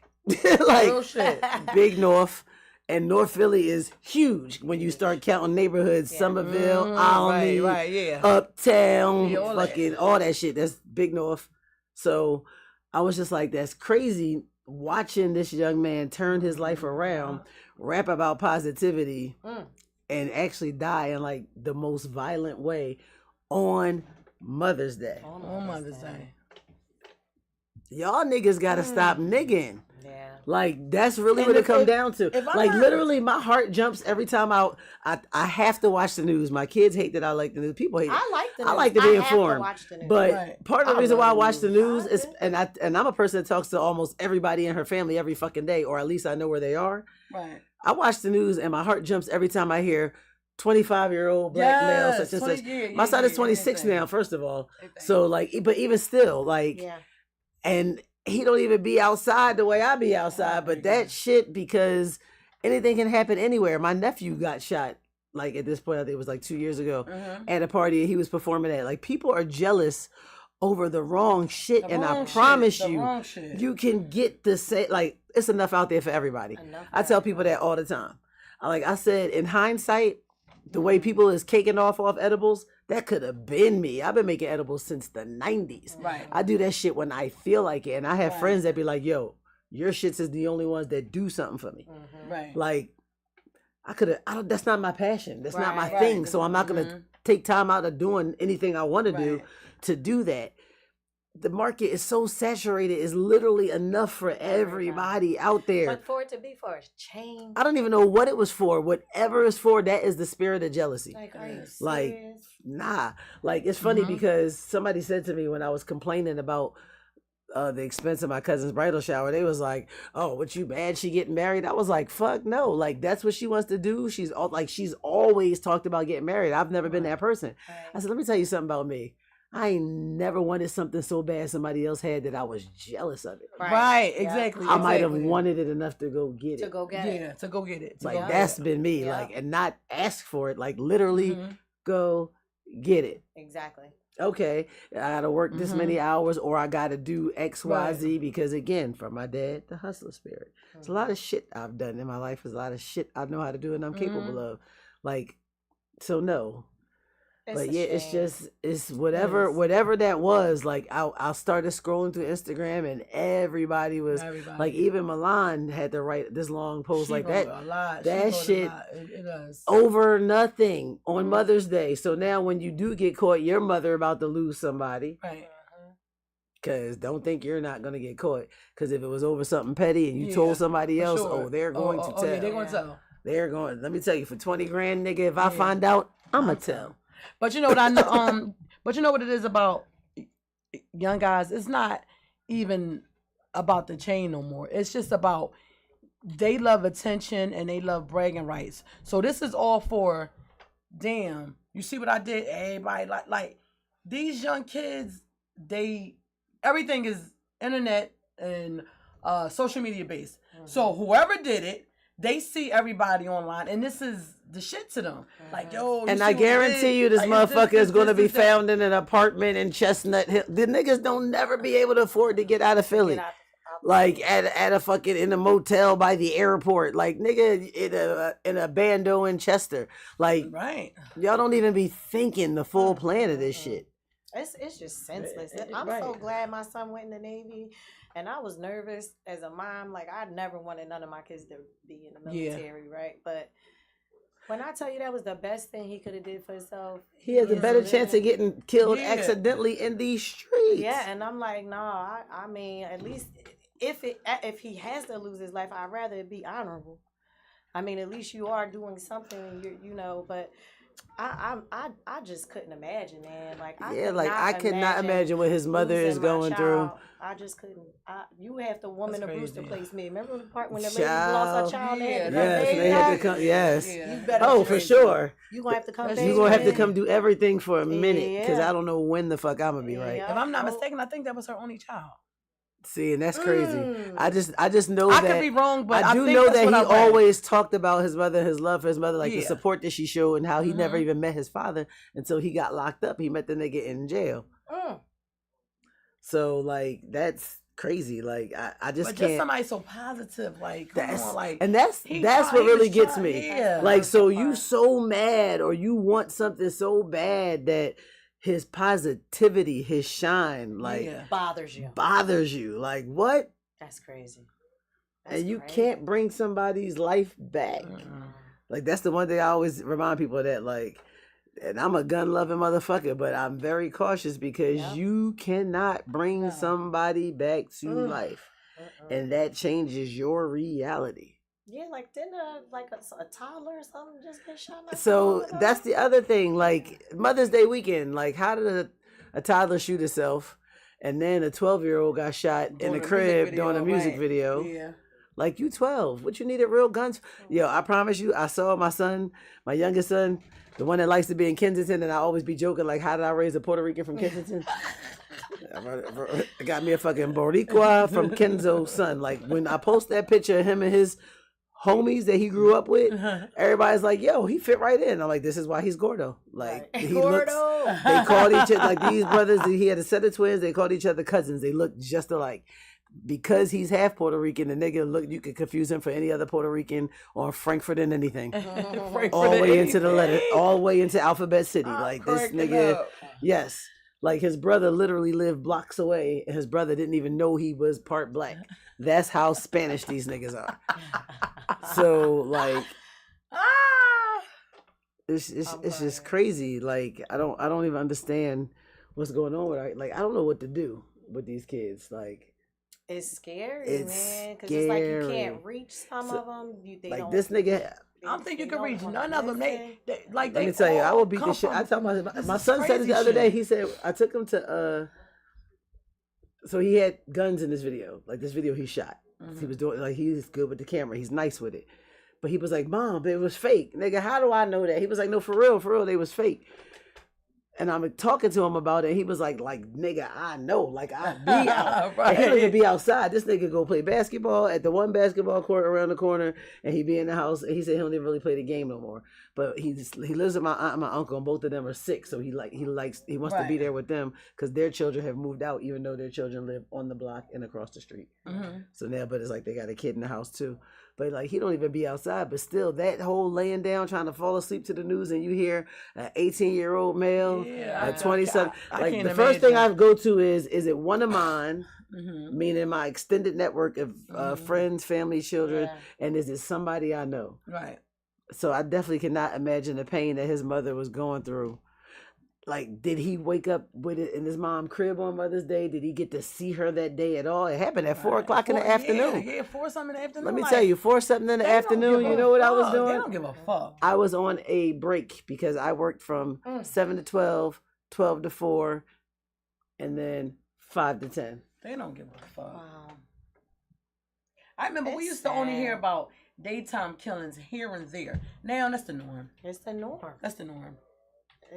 Like, Real shit. Big North. And North Philly is huge when you start counting neighborhoods, Somerville, Alney, Right, yeah. Uptown, Yeah, all that. fucking all that shit. That's Big North. So I was just like, that's crazy watching this young man turn his life around, rap about positivity, and actually die in like the most violent way on Mother's Day. On Mother's Day. Y'all niggas gotta stop nigging. Yeah. Like, that's really And what it if come it- down to. if I Like, were- literally, my heart jumps every time I have to watch the news. My kids hate that I like the news. People hate it. I like the news. I like to be have informed. watch the news. But Right. part of the I reason why I love watch the news. news is, and I'm a person that talks to almost everybody in her family every fucking day, or at least I know where they are. Right. I watch the news and my heart jumps every time I hear 25-year-old black male Yes, such and 20 such. yeah, My son is yeah, 26 everything. now, first of all. Everything. So like, but even still, like, yeah. and he don't even be outside the way I be outside. But that shit, because anything can happen anywhere. My nephew got shot, like, at this point, I think it was like 2 years ago, at a party he was performing at. Like, people are jealous over the wrong shit, The and I wrong shit, promise the you, wrong shit. you can get the same. Like, it's enough out there for everybody. Enough I for tell people that all the time. Like I said, in hindsight, the way people is caking off edibles, that could have been me. I've been making edibles since the 90s. Right. I do that shit when I feel like it. And I have Right. friends that be like, yo, your shits is the only ones that do something for me. Right. Like, that's not my passion. That's not my Right. thing. So I'm not going to take time out of doing anything I want to do Right. to do that. The market is so saturated. It's literally enough for everybody out there. But for it to be for a change. I don't even know what it was for. Whatever it's for, that is the spirit of jealousy. Like, are you Like, serious? Nah. Like, it's funny because somebody said to me when I was complaining about the expense of my cousin's bridal shower, they was like, oh, what, you mad she getting married? I was like, fuck no. Like, that's what she wants to do. She's always talked about getting married. I've never been that person. I said, let me tell you something about me. I ain't never wanted something so bad somebody else had that I was jealous of it. Right. Yeah. Exactly. I might have exactly. wanted it enough to go get it. To go get it. Yeah, to go get it. To Like, go get that's it. been me. Yeah. Like, and not ask for it. Like, literally go get it. Exactly. Okay, I gotta work this many hours, or I gotta do X, Y, Z, because again, from my dad, the hustler spirit. It's a lot of shit I've done in my life. There's a lot of shit I know how to do and I'm capable of. Like, so no. But yeah, it's just whatever that was. Like I started scrolling through Instagram and everybody was like, even Milan had to write this long post like that. That shit over nothing on Mother's Day. So now when you do get caught, your mother about to lose somebody. Right. Cause don't think you're not gonna get caught. Cause if it was over something petty and you told somebody else, they're going to tell. Yeah, they're going to tell. They're going. Let me tell you, for 20 grand, nigga, if I find out, I'ma tell. But you know what I know. But you know what it is about young guys. It's not even about the chain no more. It's just about they love attention and they love bragging rights. So this is all for, damn. You see what I did? Everybody like these young kids. Everything is internet and social media based. So whoever did it, they see everybody online, and this is the shit to them. Like, yo, and I guarantee you, this motherfucker is going to be found in an apartment in Chestnut Hill. The niggas don't never be able to afford to get out of Philly. Like at a fucking in a motel by the airport. Like, nigga, in a bando in Chester. Like, right. Y'all don't even be thinking the full plan of this shit. It's just senseless. I'm so glad my son went in the Navy. And I was nervous as a mom. Like, I never wanted none of my kids to be in the military, right? But when I tell you that was the best thing he could have did for himself. He has a better chance of getting killed accidentally in these streets. Yeah, and I'm like, no, I mean, at least if he has to lose his life, I'd rather it be honorable. I mean, at least you are doing something, you know, but I just couldn't imagine, man. Like, I could not imagine what his mother is going through. I just couldn't. You have the woman to Brewster place me. Remember the part when the lady lost her child? They had to come. Yes. Oh, for sure. You gonna have to come. You gonna have to come do everything for a minute, because I don't know when the fuck I'm gonna be right. If I'm not mistaken, I think that was her only child. See, and that's crazy. I just know that. I could be wrong, but I do know that he always talked about his mother, his love for his mother, like the support that she showed, and how he never even met his father until he got locked up. He met the nigga in jail. So, like, that's crazy. Like, I just can't. Just somebody so positive, like, come on, like, and that's what really gets me. Like, so you so mad, or you want something so bad that his positivity, his shine, like bothers you. Like, what? That's crazy. And you can't bring somebody's life back. Like, that's the one thing I always remind people of, that. Like, and I'm a gun loving motherfucker, but I'm very cautious because you cannot bring somebody back to life, and that changes your reality. Yeah, like didn't a toddler or something just get shot? So that's the other thing. Like, Mother's Day weekend, like, how did a toddler shoot herself, and then a 12-year-old got shot in the crib doing a music video? Yeah. Like, you 12, what you needed real guns? Yo, I promise you, I saw my son, my youngest son, the one that likes to be in Kensington, and I always be joking, like, how did I raise a Puerto Rican from Kensington? I got me a fucking Boricua from Kenzo's son. Like, when I post that picture of him and his homies that he grew up with, everybody's like, yo, he fit right in. I'm like, this is why he's Gordo. Like, he Gordo. They called each other, like, these brothers, he had a set of twins, they called each other cousins. They look just alike. Because he's half Puerto Rican, the nigga, you could confuse him for any other Puerto Rican or Frankfurt and anything. All the way into the letter, all the way into Alphabet City. Like, this nigga, yes. Like, his brother literally lived blocks away, and his brother didn't even know he was part black. That's how Spanish these niggas are. So, like, it's just crazy. Like, I don't even understand what's going on with it. Like, I don't know what to do with these kids. Like, it's scary, man. Because it's like you can't reach some of them. Like, this nigga, I don't think you can reach none of them. They let me tell you, I will beat the shit. I tell my son said it the other day. He said, I took him to so he had guns in this video. Like, this video he shot. He was doing, like, he's good with the camera. He's nice with it. But he was like, Mom, but it was fake. Nigga, how do I know that? He was like, no, for real, they was fake. And I'm talking to him about it. He was like, nigga, I know. Like, I be out. Right. And he don't even be outside. This nigga go play basketball at the one basketball court around the corner, and he be in the house. And he said he don't even really play the game no more. But he lives with my aunt and my uncle, and both of them are sick. So he wants to be there with them because their children have moved out, even though their children live on the block and across the street. Mm-hmm. So now, but it's like they got a kid in the house too. But like he don't even be outside. But still, that whole laying down trying to fall asleep to the news, and you hear an 18-year-old male, a 20-something. Like the first thing I go to is it one of mine, meaning my extended network of friends, family, children, and is it somebody I know? Right. So I definitely cannot imagine the pain that his mother was going through. Like, did he wake up with it in his mom's crib on Mother's Day? Did he get to see her that day at all? It happened at 4 o'clock in the afternoon. Yeah, 4 something in the afternoon. Let me tell you, 4 something in the afternoon. You know what I was doing? They don't give a fuck. I was on a break because I worked from 7 to 12, 12 to 4, and then 5 to 10. They don't give a fuck. Wow. I remember we used to only hear about daytime killings here and there. Now that's the norm. It's the norm. That's the norm.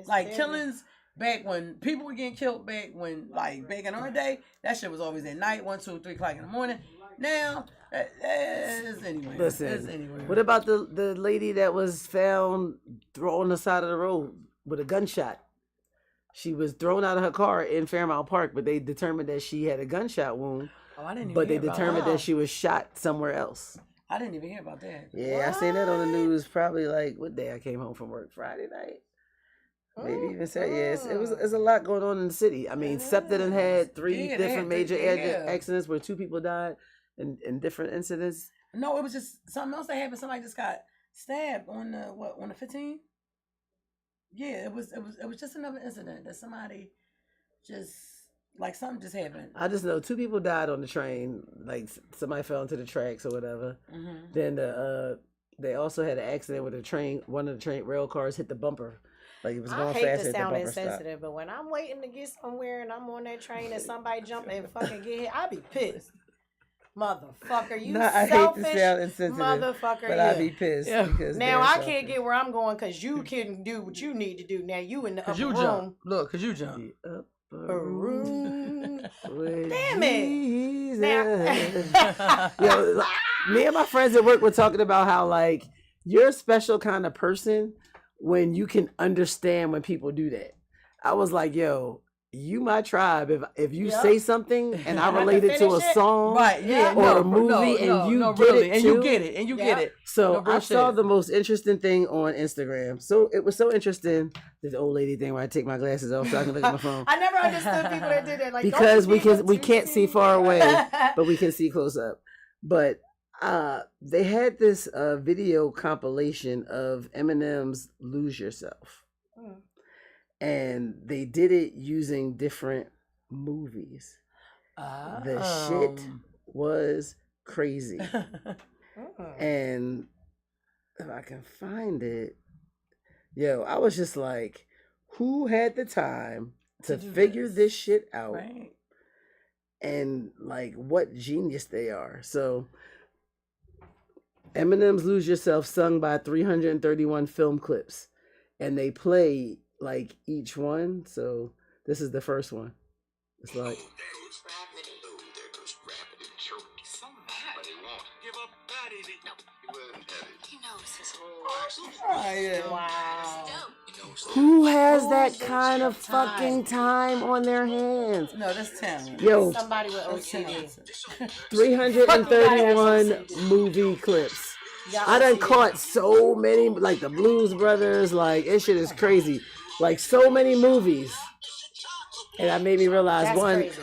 Like killings back when people were getting killed back in our day, that shit was always at night, 1, 2, 3 o'clock in the morning. Now, it's anywhere. Listen, it's anywhere. What about the lady that was found thrown on the side of the road with a gunshot? She was thrown out of her car in Fairmount Park, but they determined that she had a gunshot wound. Oh, I didn't even but hear they determined that she was shot somewhere else. I didn't even hear about that. Yeah, what? I seen that on the news probably like what day I came home from work? Friday night. Maybe even Saturday. Yes, it's a lot going on in the city. I mean, SEPTA had 3 different major accidents where 2 people died in different incidents. No, it was just something else that happened. Somebody just got stabbed on the 15th. Yeah, it was just another incident that somebody just like something just happened. I just know 2 people died on the train. Like somebody fell into the tracks or whatever. Mm-hmm. Then they also had an accident with a train. One of the train rail cars hit the bumper. Like it was going fast. I hate to sound insensitive, but when I'm waiting to get somewhere and I'm on that train and somebody jump and fucking get hit, I be pissed. Motherfucker, you selfish I hate to sound insensitive, motherfucker. But I be pissed because now I can't get where I'm going because you couldn't do what you need to do. Now you in the upper room. Jump. Look, cause you jump. The upper room. Damn it! Now, yo, me and my friends at work were talking about how like you're a special kind of person when you can understand when people do that. I was like, yo, you my tribe. If you say something and I relate it to a song or a movie and you get it. So I saw the most interesting thing on Instagram. So it was so interesting, this old lady thing where I take my glasses off so I can look at my phone. I never understood people that did that. Like, because we can't see far away, but we can see close up. But they had this video compilation of Eminem's "Lose Yourself," and they did it using different movies. The shit was crazy, and if I can find it, yo, I was just like, who had the time to figure this shit out? Right. And like, what genius they are. So Eminem's "Lose Yourself" sung by 331 film clips, and they play like each one. So this is the first one. It's like, wow. Who has that kind of fucking time on their hands? No, that's talent. Yo, somebody with OCD. 331 movie clips. I done caught so many, like the Blues Brothers, like this shit is crazy. Like so many movies. And that made me realize that's one. Crazy.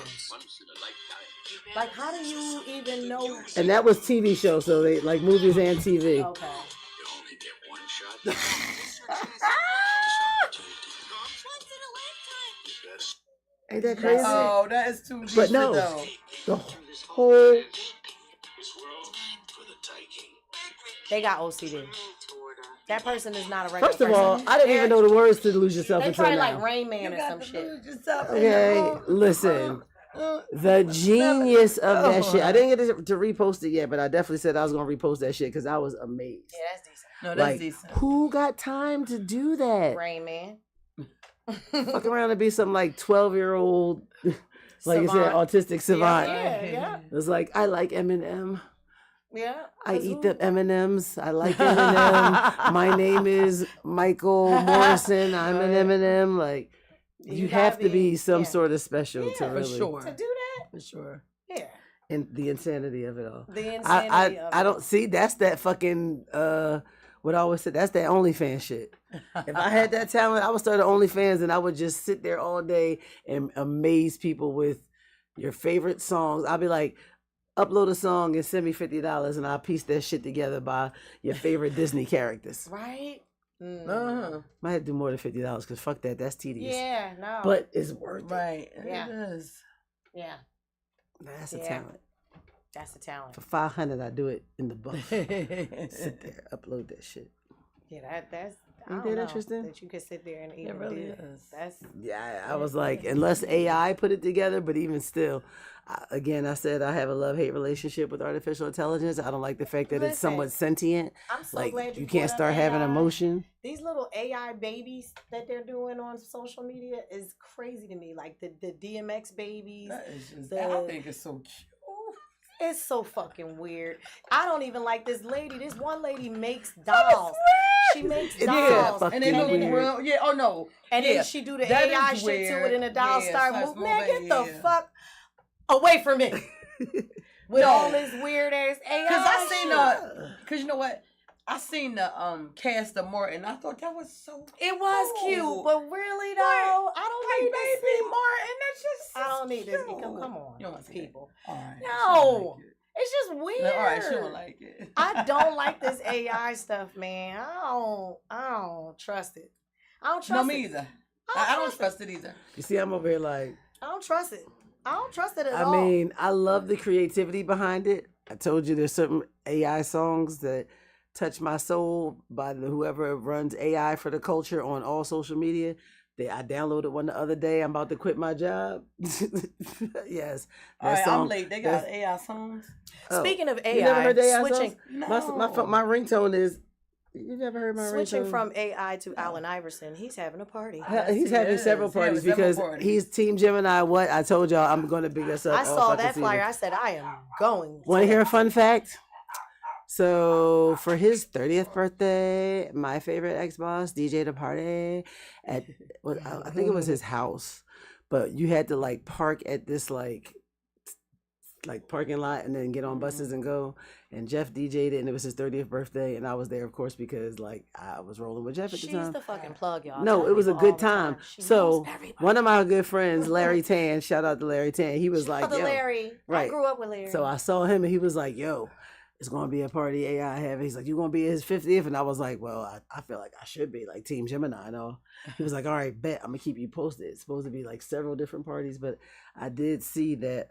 Like, how do you even know? And that was TV show, so they like movies and TV. Okay. Ain't that crazy? Oh, that is too deep. But no, the whole. They got OCD. That person is not a regular person. First of all, I didn't even know the words to "Lose Yourself" until now. They probably like Rain Man or some shit. Okay, listen. The genius of that shit. I didn't get to repost it yet, but I definitely said I was going to repost that shit because I was amazed. Yeah, that's decent. No, that's like, decent. Who got time to do that? Rain Man. Fuck around and be some like 12-year-old, like you said, autistic savant. Yeah. It's like, I like Eminem. Yeah. I eat the M&Ms. I like Eminem. My name is Michael Morrison. I'm an Eminem. Like, you have to be some sort of special to really. For sure. To do that? For sure. Yeah. And the insanity of it all. The insanity of it. I don't see, that's that fucking, what I always said, that's that OnlyFans shit. If I had that talent, I would start an OnlyFans and I would just sit there all day and amaze people with your favorite songs. I'll be like, upload a song and send me $50 and I'll piece that shit together by your favorite Disney characters. Right? Might have to do more than $50 because fuck that, that's tedious. Yeah, no. But it's worth it. Right. Yeah. It is. Yeah. That's a talent. That's a talent. For $500, I do it in the buff. Sit there, upload that shit. Yeah, that's. Ain't that interesting? That you can sit there and even really do. is. That's. Yeah, I was like, unless AI put it together, but even still, again, I said I have a love-hate relationship with artificial intelligence. I don't like the fact that it's somewhat sentient. I'm so like, glad you can't start having emotion. These little AI babies that they're doing on social media is crazy to me. Like the DMX babies. That is just, I think it's so cute. It's so fucking weird. I don't even like this lady. This one lady makes dolls. She makes dolls. Yeah, and they look real. Yeah, oh no. And then she do the AI shit to it and the dolls start moving. Man, get the fuck away from me. With all this weird ass AI. Because I seen because you know what? I seen the cast of Martin. I thought that was so It was cute, but really though, I don't need baby Martin. That's just I don't need this. Come on, you don't people. All right, No. It's just weird. All right, she don't like it. I don't like this AI stuff, man. I don't trust it. I don't trust it. No, me either. I don't trust it either. You see, I'm over here like, I don't trust it. I don't trust it at all. I mean, I love the creativity behind it. I told you there's certain AI songs that touch my soul by whoever runs AI for the culture on all social media. I downloaded one the other day. I'm about to quit my job. Yes. All right, I'm late. They got AI songs. Speaking of AI, you never heard AI switching. songs? My ringtone is. You never heard my Switching ringtone? from AI to Allen Iverson, he's having a party. He's having several parties because he's Team Gemini. What I told y'all, I'm going to big us up. I saw that flyer. I said, I am going. Want to hear a fun fact? So for his 30th birthday, my favorite ex-boss DJ'd a party at I think it was his house, but you had to like park at this like parking lot and then get on buses and go. And Jeff DJ'd it, and it was his 30th birthday, and I was there, of course, because like I was rolling with Jeff at the time. She's the fucking plug, y'all. No, it was a good time. So one of my good friends, Larry Tan, shout out to Larry Tan. He was like, "Yo, Larry, right." I grew up with Larry. So I saw him, and he was like, "Yo, it's gonna be a party AI having." He's like, "You gonna be his 50th?" And I was like, "Well, I feel like I should be like Team Gemini and all." He was like, "All right, bet I'm gonna keep you posted." It's supposed to be like several different parties, but I did see that.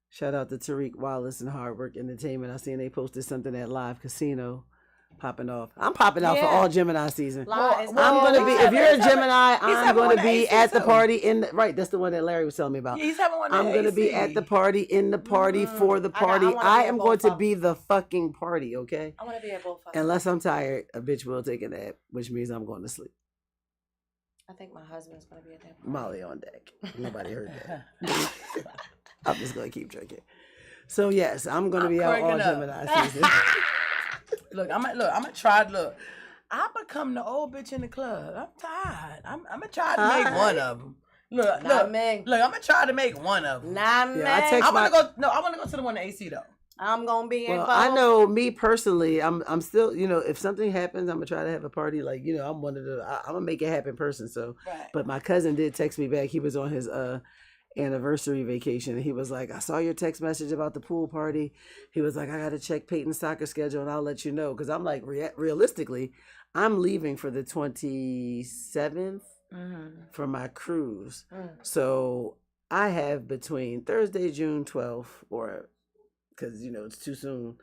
Shout out to Tariq Wallace and Hard Work Entertainment. I seen they posted something at Live Casino popping off. I'm popping out for all Gemini season. I'm gonna be. If you're a Gemini, I'm gonna be at the party right. That's the one that Larry was telling me about. He's having one. I'm gonna be at the party, in the party, for the party. I am going to be the fucking party. Okay. I want to be at both. Unless I'm tired, a bitch will take a nap, which means I'm going to sleep. I think my husband's gonna be at that party. Molly on deck. Nobody heard that. I'm just gonna keep drinking. So yes, I'm gonna be out all Gemini season. I'm gonna try. Look, I become the old bitch in the club. I'm tired. I'm gonna try to make one of them. Look, I'm gonna try to make one of them. Nah, man. I wanna go. No, I wanna go to the one in AC though. I'm gonna be involved. I know me personally. I'm still. If something happens, I'm gonna try to have a party. Like I'm one of the. I'm gonna make it happen person. So, right. But my cousin did text me back. He was on his anniversary vacation, and he was like, "I saw your text message about the pool party." He was like, "I gotta check Peyton's soccer schedule, and I'll let you know." Because I'm like, realistically, I'm leaving for the 27th for my cruise. So I have between Thursday, June 12th, or because it's too soon.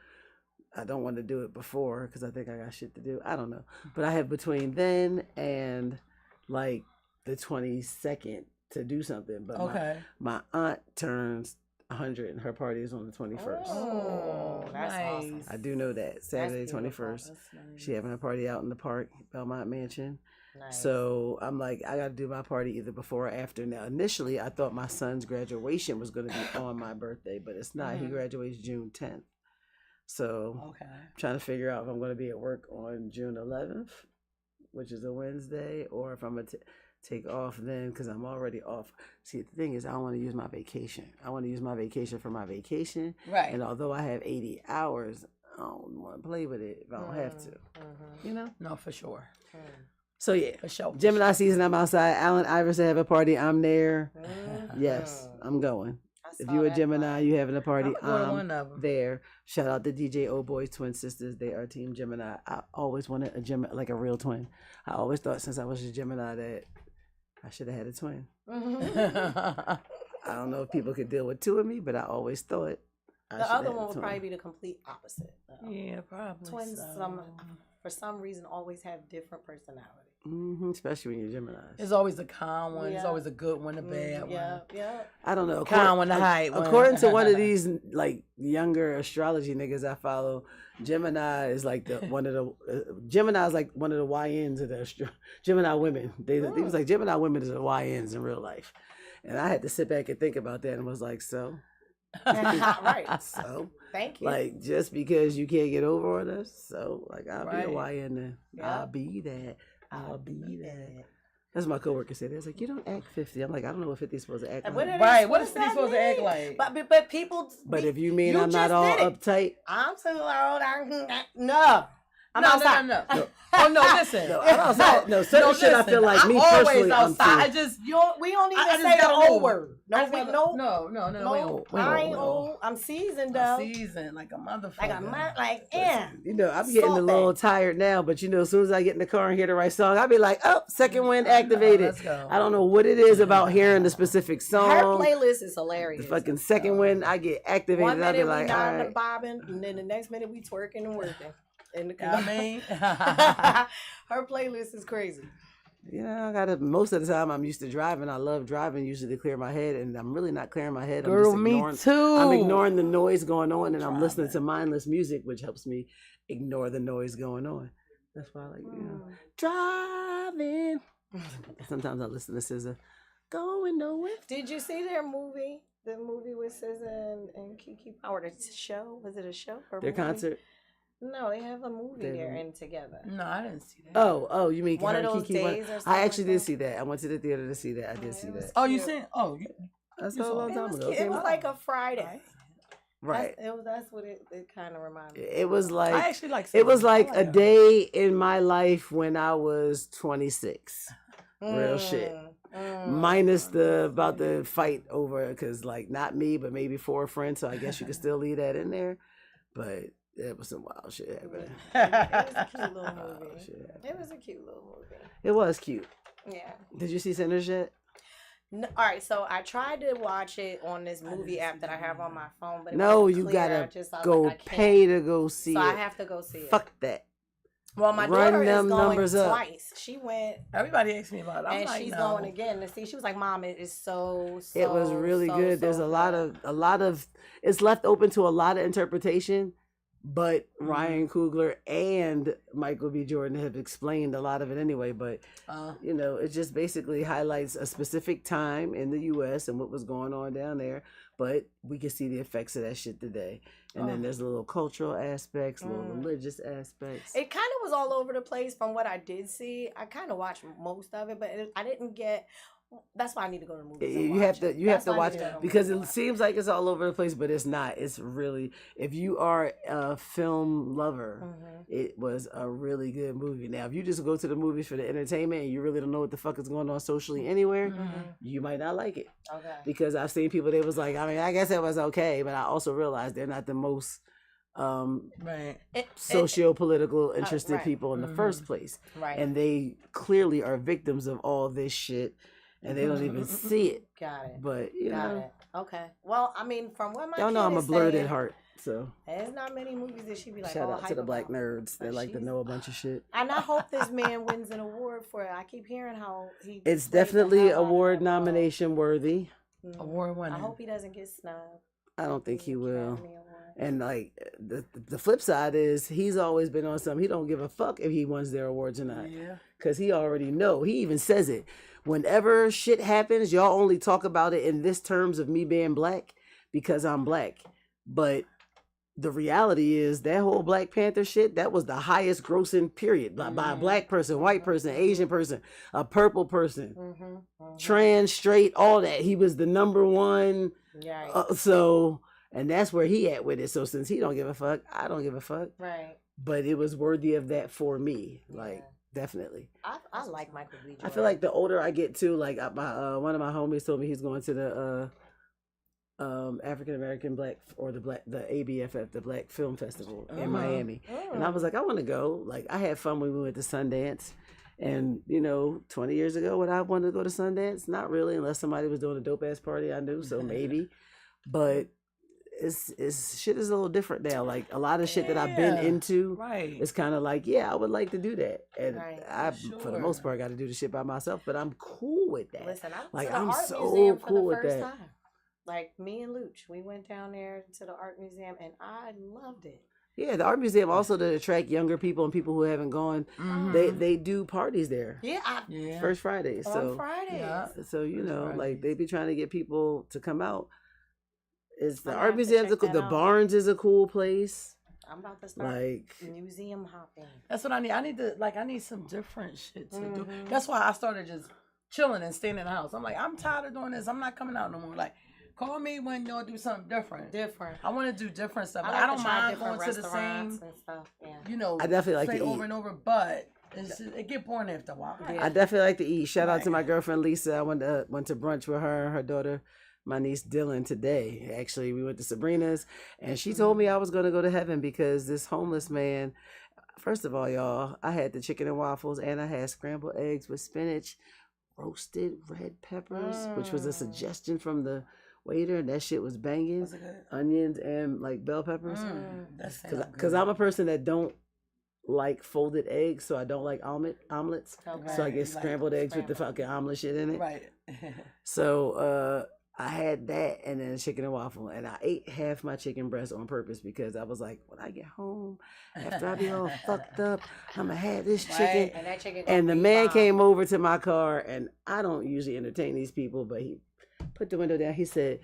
I don't want to do it before because I think I got shit to do. I don't know, but I have between then and like the 22nd to do something. But my aunt turns 100, and her party is on the 21st. Oh, that's nice. awesome. I do know that. Saturday, That's beautiful. 21st. That's nice. She having a party out in the park, Belmont Mansion. Nice. So I'm like, I got to do my party either before or after. Now, initially, I thought my son's graduation was going to be on my birthday, but it's not. He graduates June 10th. So Okay. I'm trying to figure out if I'm going to be at work on June 11th, which is a Wednesday, or if I'm going to take off then because I'm already off. See, the thing is, I don't want to use my vacation. I want to use my vacation for my vacation. Right. And although I have 80 hours, I don't want to play with it if I don't have to. You know? No, for sure. So yeah, For sure. Gemini season, I'm outside. Alan Iverson have a party. I'm there. Mm-hmm. Yes, I'm going. I If saw you a that Gemini, one. you having a party, I'm going to I'm one of 'em. there. Shout out to DJ Old Boy's twin sisters. They are Team Gemini. I always wanted a Gemini, like a real twin. I always thought since I was a Gemini that I should have had a twin. I don't know if people could deal with two of me, but I always thought I The should other have one a would twin. probably be the complete opposite. though. Yeah, probably. Twins, so. for some reason, always have different personalities. Especially when you're Geminis. It's always a calm one. It's Yeah. always a good one, a bad one. Yeah. I don't know. Calm one, the hype one. According to one of these like younger astrology niggas I follow, Gemini is like one of the Gemini is like one of the YNs of the Gemini women. They was like Gemini women is the YNs in real life, and I had to sit back and think about that and was like, so. Right. So Thank you. like just because you can't get over on us, so like I'll be a Right. YN then. Yeah. I'll be that. I'll be that. That's what my coworker said. It's like you don't act 50. I'm like, I don't know what 50 is supposed to act And like. Right, what does is he that supposed to act mean? like? But people. But if you mean you I'm not just all did it. uptight, I'm too old. No. I'm no, outside. no. Oh no, listen. No, I'm outside. No, certain shit I feel like I'm me always personally, I'm outside. I too. just We don't even I just say the gotta old move. word. No, I just we gotta- no. no. We I ain't ain't old. old. I'm seasoned I'm though. seasoned like a motherfucker. Like I'm not like yeah. You know, I'm getting a little tired now, but you know, as soon as I get in the car and hear the right song, I'll be like, oh, second wind activated. Let's go. I don't know what it is about hearing the specific Her song. playlist is hilarious. The fucking second wind, I get activated. One I'll be minute we like, all nodding right. and bobbing, and then the next minute we twerking and working. In the I mean, her playlist is crazy. You know, I gotta. Most of the time, I'm used to driving. I love driving usually to clear my head, and I'm really not clearing my head. I'm girl, just me ignoring, too. I'm ignoring the noise going on, and I'm listening Driving. to mindless music, which helps me ignore the noise going on. That's why I like, driving. Sometimes I listen to SZA, going nowhere. Did you see their movie? The movie with SZA and Kiki Power. The show? Was it a show? Or Their movie? concert. No, they have a movie They they're have- in together. No, I didn't see that. Oh, you mean One her of and those Kiki days or something I actually like did that? see that. I went to the theater to see that. I did see it was that. Oh, you cute. seen? Oh, That's you a saw long it. time It was, ago. cute. It Came was out. like a Friday. Right. That's what it kind of reminded me. It was like I actually like. it was like a SZA. day in my life when I was 26. Real shit. Minus the about the fight over because like not me but maybe for a friend, so I guess you could still leave that in there. But it was some wild shit happening. It was a cute little Wild movie. shit happening. It was a cute little movie. It was cute. Yeah. Did you see Sinners yet? No, all right, so I tried to watch it on this movie app that I have on my phone, but it No, wasn't you clear. gotta I just, I was Go like, I can't. pay to go see So it. I have to go see it. Fuck that. Well, my Run daughter is them going numbers up. twice. She went Everybody asked me about it. I'm and like, she's no. going again to see. She was like, "Mom, it is so." It was really so, good. There's so a lot of it's left open to a lot of interpretation, but Ryan Coogler and Michael B. Jordan have explained a lot of it anyway. But you know, it just basically highlights a specific time in the U.S. and what was going on down there. But we can see the effects of that shit today. And then there's little cultural aspects, little religious aspects. It kind of was all over the place from what I did see. I kind of watched most of it, but I didn't get. That's why I need to go to the movies. and You have watch to it. you have That's to why I watch need to go to the because movies and it watch seems like it's all over the place, but it's not. It's really, if you are a film lover, it was a really good movie. Now, if you just go to the movies for the entertainment and you really don't know what the fuck is going on socially anywhere, you might not like it. Okay. Because I've seen people that was like, I mean, I guess it was okay, but I also realized they're not the most Right. socio-political interested right. people in the first place. Right. And they clearly are victims of all this shit and they don't even see it. Got it. But you Got know, it. Okay. Well, I mean, from what my y'all know kid I'm a is blurred saying, at heart. So there's not many movies that she be like, shout oh, out to hype the black about. nerds that But like to she's- know a bunch of shit. And I hope this man wins an award for it. I keep hearing how he. It's plays the definitely hell out of award that role. nomination worthy. Mhm. Award winning. I hope he doesn't get snubbed. I don't think he will. Academy Award. And like the flip side is he's always been on something. He don't give a fuck if he wins their awards or not. Yeah. Cause he already know. He even says it. Whenever shit happens, y'all only talk about it in this terms of me being black because I'm black. But the reality is that whole Black Panther shit, that was the highest grossing period by a black person, white person, Asian person, a purple person, trans, straight, all that. He was the number one. So, and that's where he at with it. So since he don't give a fuck, I don't give a fuck. Right. But it was worthy of that for me. Like, definitely. I like Michael B. Jordan. I feel like the older I get too, like my one of my homies told me he's going to the African American Black or the ABFF, the Black Film Festival in Miami. And I was like, I want to go. Like, I had fun when we went to Sundance. And, 20 years ago, would I want to go to Sundance? Not really, unless somebody was doing a dope ass party I knew, so maybe. But it's shit is a little different now. Like, a lot of shit that I've been into, it's kind of like, I would like to do that. And I, for the most part, got to do the shit by myself, but I'm cool with that. Listen, I like, went to the I'm art so museum for cool the with first that. time. Like, me and Luch, we went down there to the art museum, and I loved it. Yeah, the art museum also to attract younger people and people who haven't gone. They do parties there. Yeah, First Fridays. On Fridays. So like they be trying to get people to come out. It's the I'm art gonna have to museum's check that the out. Barnes is a cool place. I'm about to start Like museum hopping. That's what I need. I need some different shit to do. That's why I started just chilling and staying in the house. I'm like, I'm tired of doing this. I'm not coming out no more. Like, call me when y'all do something different. Different. I want to do different stuff. I I don't mind different going to the same, and stuff. Yeah. I definitely like say to over eat. and over, but it get boring after a while. I definitely like to eat. Shout out to my girlfriend Lisa. I went to brunch with her and her daughter, my niece Dylan, today. Actually, we went to Sabrina's, and she told me I was going to go to heaven because this homeless man. First of all, y'all, I had the chicken and waffles, and I had scrambled eggs with spinach, roasted red peppers, which was a suggestion from the waiter, and that shit was banging. Was it good? Onions and like bell peppers. Because I'm I'm a person that don't like folded eggs, so I don't like omelets. Okay. So I get scrambled eggs with the fucking omelet shit in it. Right. So I had that and then a chicken and waffle, and I ate half my chicken breast on purpose because I was like, when I get home, after I be all fucked up, I'm gonna have this chicken. And that chicken. And the man came over to my car, and I don't usually entertain these people, but he put the window down. He said,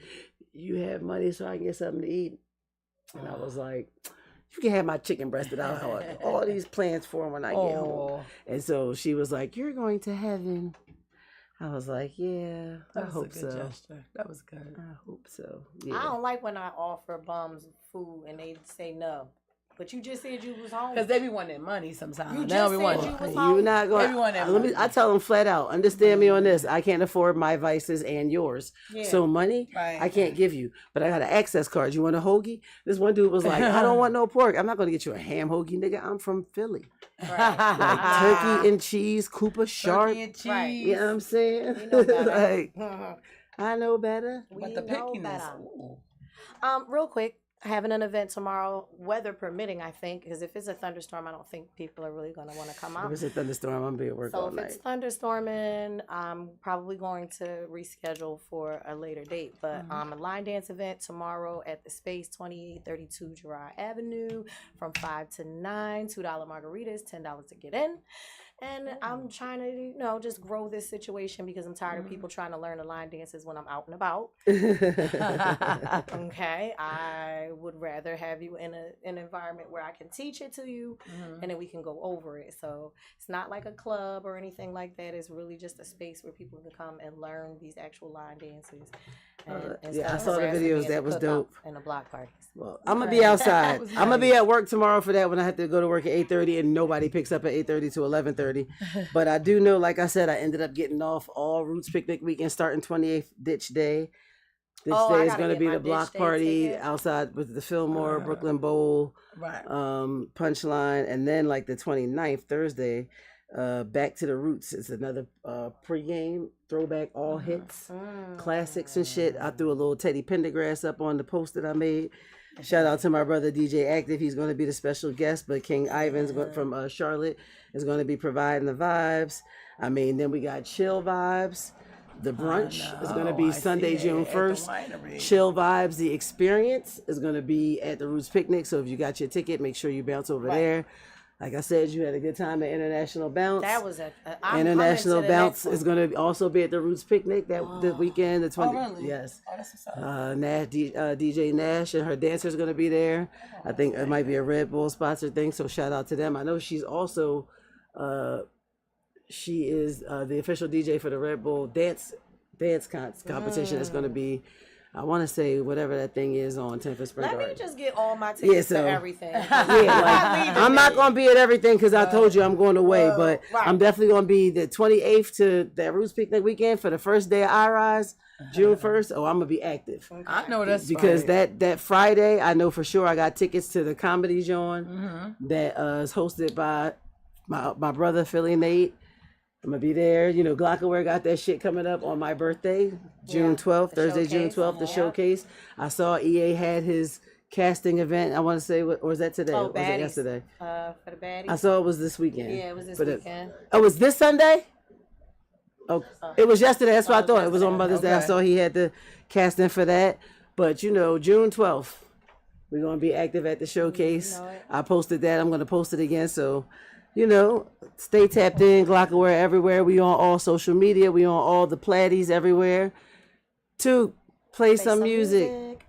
"You have money so I can get something to eat?" And I was like, "You can have my chicken breast that I have all these plans for when I get home." And so she was like, "You're going to heaven." I was like, "Yeah, I hope so." Gesture. That was good. I hope so. I Yeah. don't like when I offer bums food and they say no. But you just said you was home. Because they be wanting their money sometimes. You They just don't be said wanting- you was You're home. not going. Everyone that Let me. money. I tell them flat out. Understand me on this. I can't afford my vices and yours. Yeah. So money, Right. I can't give you. But I got an access card. You want a hoagie? This one dude was like, "I don't want no pork. I'm not going to get you a ham hoagie, nigga. I'm from Philly. Right. Like turkey and cheese, Cooper Sharp. Turkey and cheese. Right. You know what I'm saying? We know better. Like I know better. But the We know pickiness. better. Ooh. Real quick, having an event tomorrow, weather permitting, I think, because if it's a thunderstorm, I don't think people are really going to want to come If out. it's a thunderstorm, I'm gonna be at work So all if night. it's thunderstorming, I'm probably going to reschedule for a later date. But a line dance event tomorrow at the Space, 2832 Girard Avenue, from 5 to 9. $2 margaritas, $10 to get in. And I'm trying to, just grow this situation because I'm tired of people trying to learn the line dances when I'm out and about. Okay, I would rather have you in an environment where I can teach it to you, and then we can go over it. So it's not like a club or anything like that. It's really just a space where people can come and learn these actual line dances. Yeah, I saw the videos. That was dope. And the block parties. Well, I'm gonna be outside. I'm gonna be at work tomorrow for that when I have to go to work at 8:30 and nobody picks up at 8:30 to 11:30. But I do know, like I said, I ended up getting off all Roots Picnic weekend starting 28th Ditch Day. Ditch Oh, I Day is gotta gonna get be my the Ditch block Day party ticket. outside with the Fillmore, Brooklyn Bowl, Right. Punchline, and then like the 29th Thursday, Back to the Roots. It's another pregame throwback, all hits, classics and shit. I threw a little Teddy Pendergrass up on the post that I made. Shout out to my brother DJ Active. He's going to be the special guest, but King Ivan's from Charlotte is going to be providing the vibes. I mean, then we got chill vibes. The brunch is going to know, be I Sunday, see it June at the 1st. winery. Chill Vibes, the experience is going to be at the Roots Picnic. So if you got your ticket, make sure you bounce over there. Like I said, you had a good time at International Bounce. That was International Bounce is going to also be at the Roots Picnic that the weekend, the 20th. Oh, really? Yes. Oh, that's what's up. DJ Nash and her dancers are going to be there. I think it might be a Red Bull sponsored thing, so shout out to them. I know she's also, she is the official DJ for the Red Bull dance competition. It's going to be, I want to say whatever that thing is on 10th and Spring Let Garden. me just get all my tickets to everything. I'm not going to be at everything because I told you I'm going away, but I'm definitely going to be the 28th to that Roots Picnic weekend for the first day of Irize, June 1st. Oh, I'm going to be active. I know that's because right. that Friday, I know for sure I got tickets to the Comedy Joint that is hosted by my brother, Philly Nate. I'm gonna be there. You know, Glockaware got that shit coming up on my birthday, June 12th, Thursday, June 12th, the showcase. I saw EA had his casting event. I want to say, or was that today? Oh, or was it yesterday? For the baddies. I saw it was this weekend. Yeah, it was this weekend. Oh, was this Sunday? Oh, it was yesterday. That's what I thought. It was on Mother's Day. I saw he had the casting for that. But you know, June 12th, we're gonna be active at the showcase. I posted that. I'm gonna post it again. So, you know, stay tapped in, Glockaware everywhere. We on all social media. We on all the platties everywhere. To play some music.